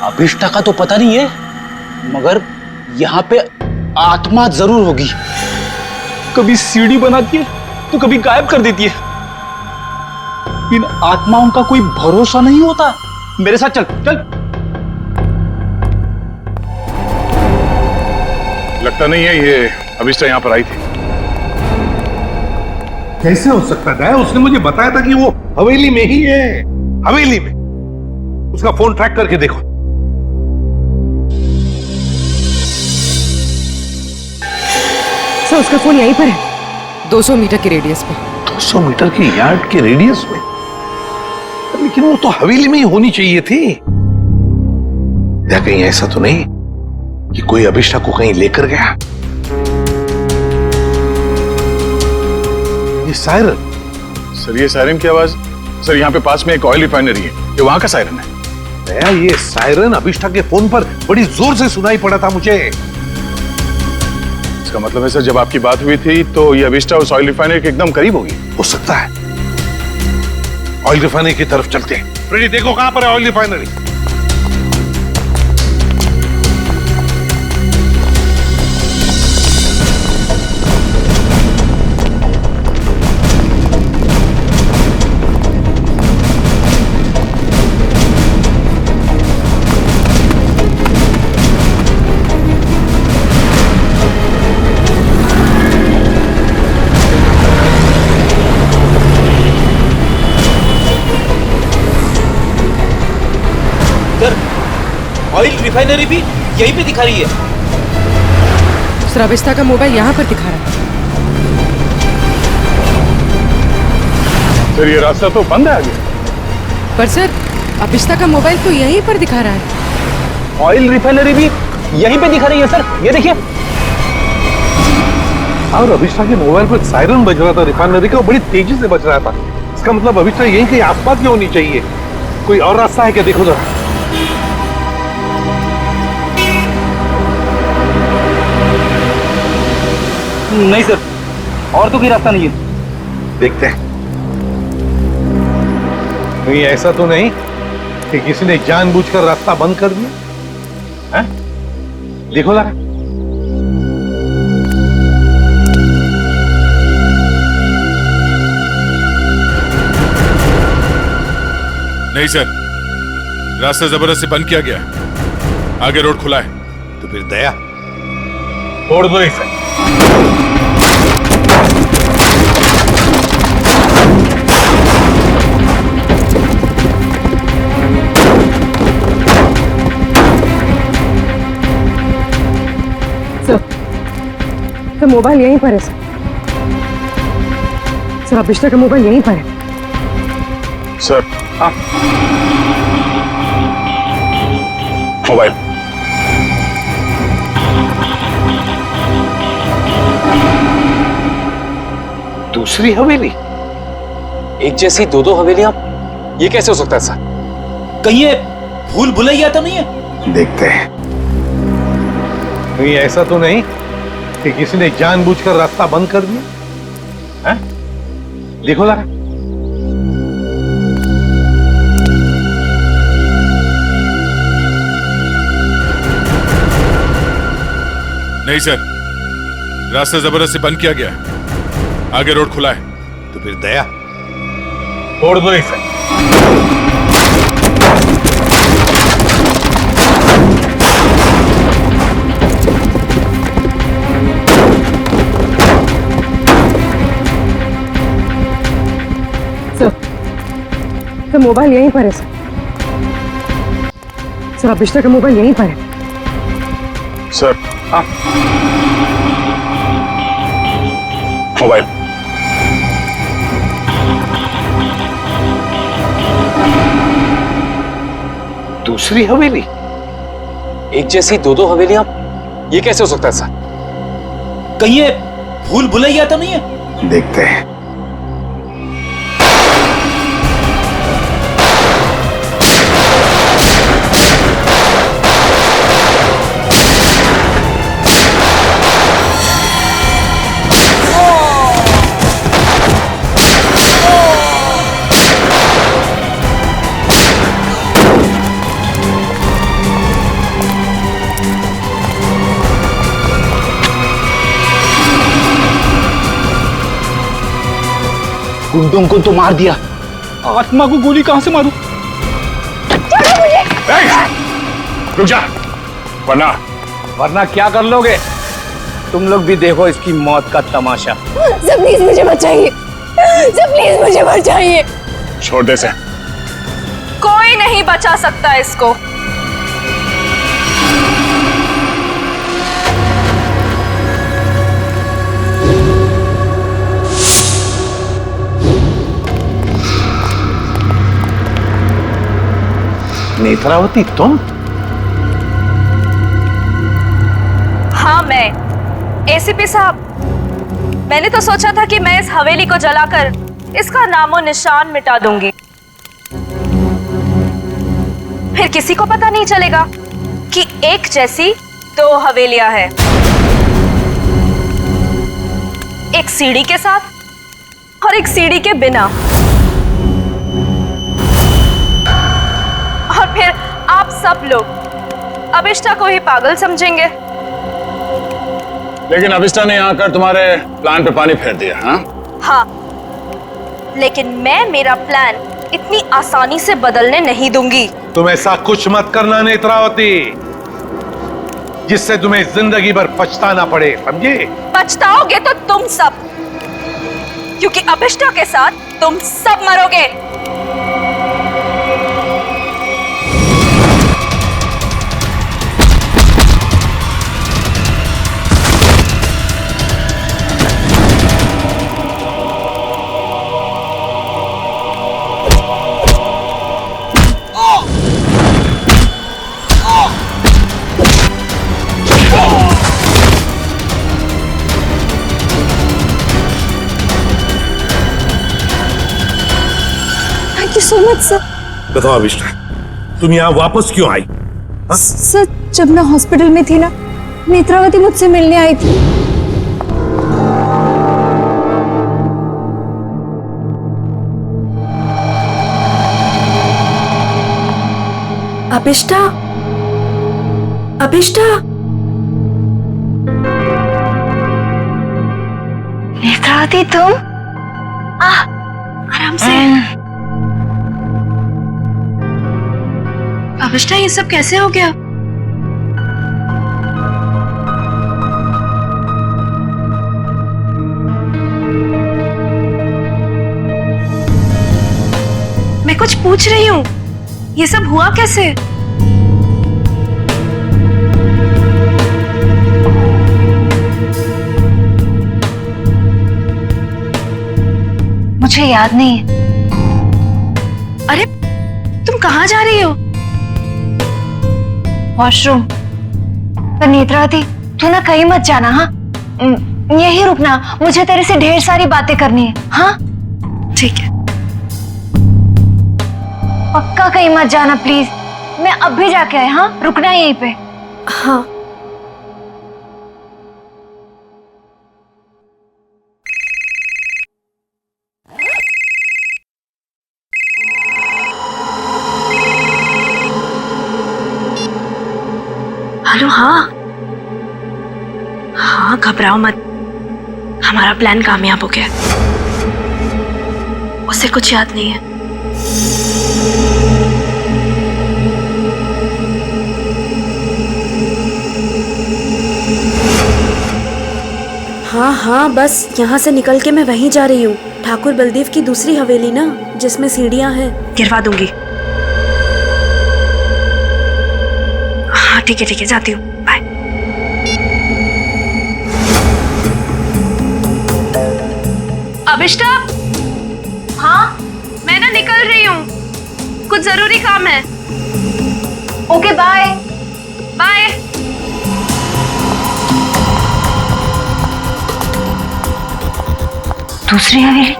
अभिष्टा का तो पता नहीं है, मगर यहाँ पे आत्मा जरूर होगी। कभी सीढ़ी बनाती है तो कभी गायब कर देती है। इन आत्माओं का कोई भरोसा नहीं होता। मेरे साथ चल चल। लगता नहीं है ये अभिष्टा यहाँ पर आई थी। कैसे हो सकता है? उसने मुझे बताया था कि वो हवेली में ही है, हवेली में। उसका फोन ट्रैक करके देखो। सर, उसका फोन यहीं पर है, 200 मीटर के रेडियस पे। 200 मीटर की यार्ड के रेडियस में? लेकिन वो तो हवेली में ही होनी चाहिए थी। या कहीं ऐसा तो नहीं कि कोई अभिष्ठा को कहीं लेकर गया? ये सायरन। सर ये सायरन की आवाज सर यहाँ पे पास में एक ऑयल रिफाइनरी है, ये वहां का सायरन है। दया, ये सायरन अभिष्ठा के फोन पर बड़ी जोर से सुनाई पड़ा था मुझे। इसका मतलब है सर जब आपकी बात हुई थी तो ये अभिष्ठा उस ऑयल रिफाइनरी के एकदम करीब होगी। हो सकता है। ऑयल रिफाइनरी की तरफ चलते हैं। फ्रेडी देखो कहां पर है ऑयल रिफाइनरी। ऑयल रिफाइनरी भी यहीं पे दिखा रही है। सर अभिष्ठा का मोबाइल यहाँ पर दिखा रहा है। सर ये रास्ता तो बंद है आगे। पर सर अभिष्ठा का मोबाइल तो यहीं पर दिखा रहा है। ऑयल रिफाइनरी भी यहीं पे दिखा रही है सर, ये देखिए। और अभिष्ठा के मोबाइल पर सायरन बज रहा था रिफाइनरी का, बड़ी तेजी से बज रहा था। इसका मतलब अभिष्ठा यहीं कहीं आसपास की होनी चाहिए। कोई और रास्ता है क्या? देखो जरा। नहीं सर, और तो कोई रास्ता नहीं है। देखते हैं। नहीं ऐसा तो नहीं कि किसी ने जानबूझकर रास्ता बंद कर दिया है? देखो जरा। नहीं सर, रास्ता जबरदस्ती बंद किया गया, आगे रोड खुला है। तो फिर दया तोड़ दो इसे। सर मोबाइल यहीं पर है सर। सर अभिष्ठा का मोबाइल यहीं पर है। Sir mobile. दूसरी हवेली? एक जैसी दो दो हवेलियां, ये कैसे हो सकता है सर? कहीं ये भूल भुलैया तो नहीं है? देखते हैं। नहीं ऐसा तो नहीं कि किसी ने जानबूझकर रास्ता बंद कर दिया है? देखो जरा। नहीं सर, रास्ता जबरदस्ती बंद किया गया, आगे रोड खुला है। तो फिर दया तोड़ दो इसे। सर मोबाइल यहीं पर है सर। सर अभिष्ठा का मोबाइल यहीं पर है। Sir mobile. दूसरी हवेली? एक जैसी दो दो हवेलियां, ये कैसे हो सकता है सर? कहीं ये भूल भुलैया तो नहीं है? देखते हैं। गुंडों को तो मार दिया, आत्मा को गोली कहां से मारूं? रुक जा, वरना क्या कर लोगे? तुम लोग भी देखो इसकी मौत का तमाशा। सर प्लीज मुझे बचाइए, सर प्लीज मुझे बचाइए। छोटे से कोई नहीं बचा सकता इसको। नेत्रावती तुम? हाँ मैं। एसीपी साहब, मैंने तो सोचा था कि मैं इस हवेली को जलाकर इसका नामो निशान मिटा दूंगी, फिर किसी को पता नहीं चलेगा कि एक जैसी दो हवेलियां हैं, एक सीढ़ी के साथ और एक सीढ़ी के बिना। और फिर आप सब लोग अभिष्टा को ही पागल समझेंगे। लेकिन अभिष्टा ने यहाँ आकर तुम्हारे प्लान पे पानी फेर दिया। हाँ, लेकिन मैं मेरा प्लान इतनी आसानी से बदलने नहीं दूंगी। तुम ऐसा कुछ मत करना नेत्रावती, जिससे तुम्हें जिंदगी भर पछताना पड़े, समझे? पछताओगे तो तुम सब, क्योंकि अभिष्टा के साथ तुम सब मरोगे। So much sir. बताओ अभिष्टा, तुम यहाँ वापस क्यों आई? सर, जब मैं हॉस्पिटल में थी ना, नेत्रावती मुझसे मिलने आई थी। अभिष्टा, अभिष्टा, नेत्रावती तुम? आराम से। अभिष्टा, ये सब कैसे हो गया? मैं कुछ पूछ रही हूँ, ये सब हुआ कैसे? मुझे याद नहीं है। अरे, तुम कहाँ जा रही हो? वॉशरूम। पर नेत्रावती, तू ना कहीं मत जाना, हाँ? यही रुकना, मुझे तेरे से ढेर सारी बातें करनी है। हाँ ठीक है। पक्का कहीं मत जाना प्लीज। मैं अब भी जाके आए। हाँ, रुकना यहीं पे। हाँ। हेलो। हाँ हाँ, घबराओ मत, हमारा प्लान कामयाब हो गया। उसे कुछ याद नहीं है। हाँ हाँ, बस यहाँ से निकल के मैं वहीं जा रही हूँ, ठाकुर बलदेव की दूसरी हवेली ना, जिसमें सीढ़ियाँ हैं। गिरवा दूंगी। हाँ ठीक है, जाती हूँ। बाय। अभिष्टा। हाँ, मैं ना निकल रही हूँ, कुछ जरूरी काम है। Okay, bye. बाय। दूसरी हवेली?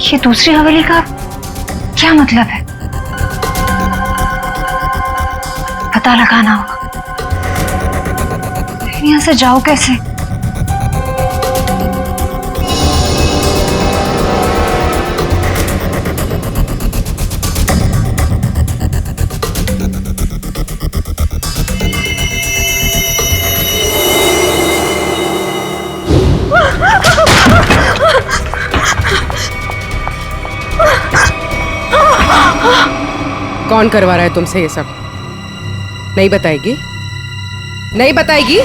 ये दूसरी हवेली का क्या मतलब है? पता लगाना होगा। यहाँ से जाओ कैसे? कौन करवा रहा है तुमसे ये सब? नहीं बताएगी? नहीं बताएगी?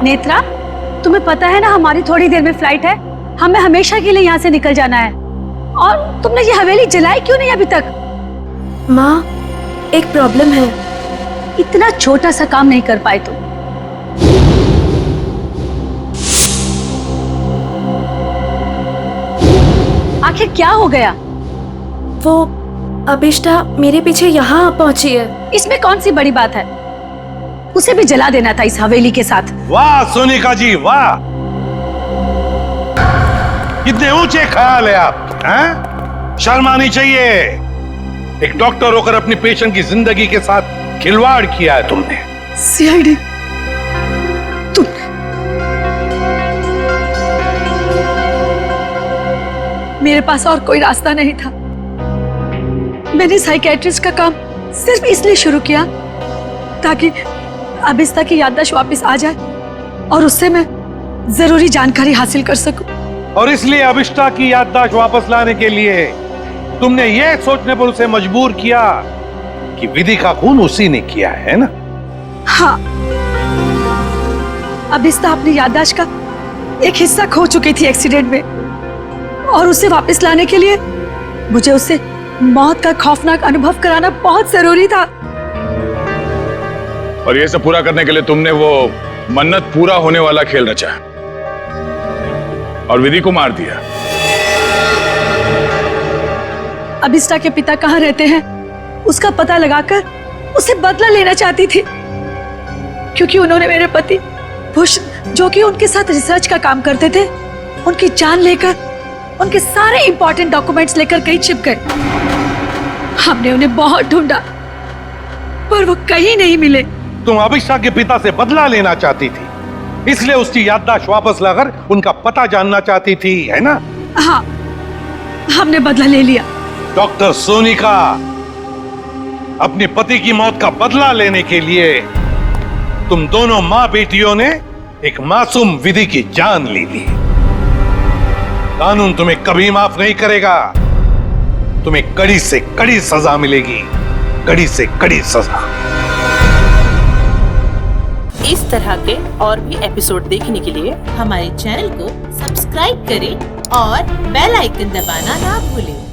नेत्रा, तुम्हें पता है ना हमारी थोड़ी देर में फ्लाइट है, हमें हमेशा के लिए यहाँ से निकल जाना है। और तुमने ये हवेली जलाई क्यों नहीं अभी तक? माँ, एक प्रॉब्लम है। इतना छोटा सा काम नहीं कर पाए तुम। आखिर क्या हो गया? वो अभिष्टा मेरे पीछे यहाँ पहुंची है। इसमें कौन सी बड़ी बात है? उसे भी जला देना था इस हवेली के साथ। वाह सोनिका जी वाह, कितने ऊंचे ख्याल है आप, हैं? शर्म आनी चाहिए। एक डॉक्टर होकर अपनी पेशेंट की जिंदगी के साथ खिलवाड़ किया है तुमने। सीआईडी, मेरे पास और कोई रास्ता नहीं था। मैंने साइकियाट्रिस्ट का काम सिर्फ इसलिए शुरू किया ताकि अभिष्टा की याददाश्त वापस आ जाए और उससे मैं जरूरी जानकारी हासिल कर सकूं। और इसलिए अभिष्टा की याददाश्त वापस लाने के लिए तुमने यह सोचने पर उसे मजबूर किया कि विधि का खून उसी ने किया है ना? हाँ, अभिष्टा अपनी याददाश्त का एक हिस्सा खो चुकी थी एक्सीडेंट में, और उसे वापस लाने के लिए मुझे उससे मौत का खौफनाक अनुभव कराना बहुत जरूरी था। और ये सब पूरा करने के लिए तुमने वो मन्नत पूरा होने वाला खेल रचा और विधि को मार दिया। अभिष्टा के पिता कहाँ रहते हैं उसका पता लगाकर उसे बदला लेना चाहती थी, क्योंकि उन्होंने मेरे पति बुश, जो कि उनके साथ रिसर्च का काम करते थे, उनकी जान लेकर उनके सारे इंपॉर्टेंट डॉक्यूमेंट्स लेकर कहीं छिप गए। हमने उन्हें बहुत ढूंढा पर वो कहीं नहीं मिले। तुम अभिष्टा के पिता से बदला लेना चाहती थी, इसलिए उसकी याददाश्त वापस लाकर उनका पता जानना चाहती थी, है ना? हाँ, हमने बदला ले लिया। डॉक्टर सोनिका, अपने पति की मौत का बदला लेने के लिए तुम दोनों मां बेटियों ने एक मासूम विधि की जान ली थी। कानून तुम्हें कभी माफ नहीं करेगा। तुम्हें कड़ी से कड़ी सजा मिलेगी, कड़ी से कड़ी सजा। इस तरह के और भी एपिसोड देखने के लिए हमारे चैनल को सब्सक्राइब करें और बेल आइकन दबाना ना भूलें।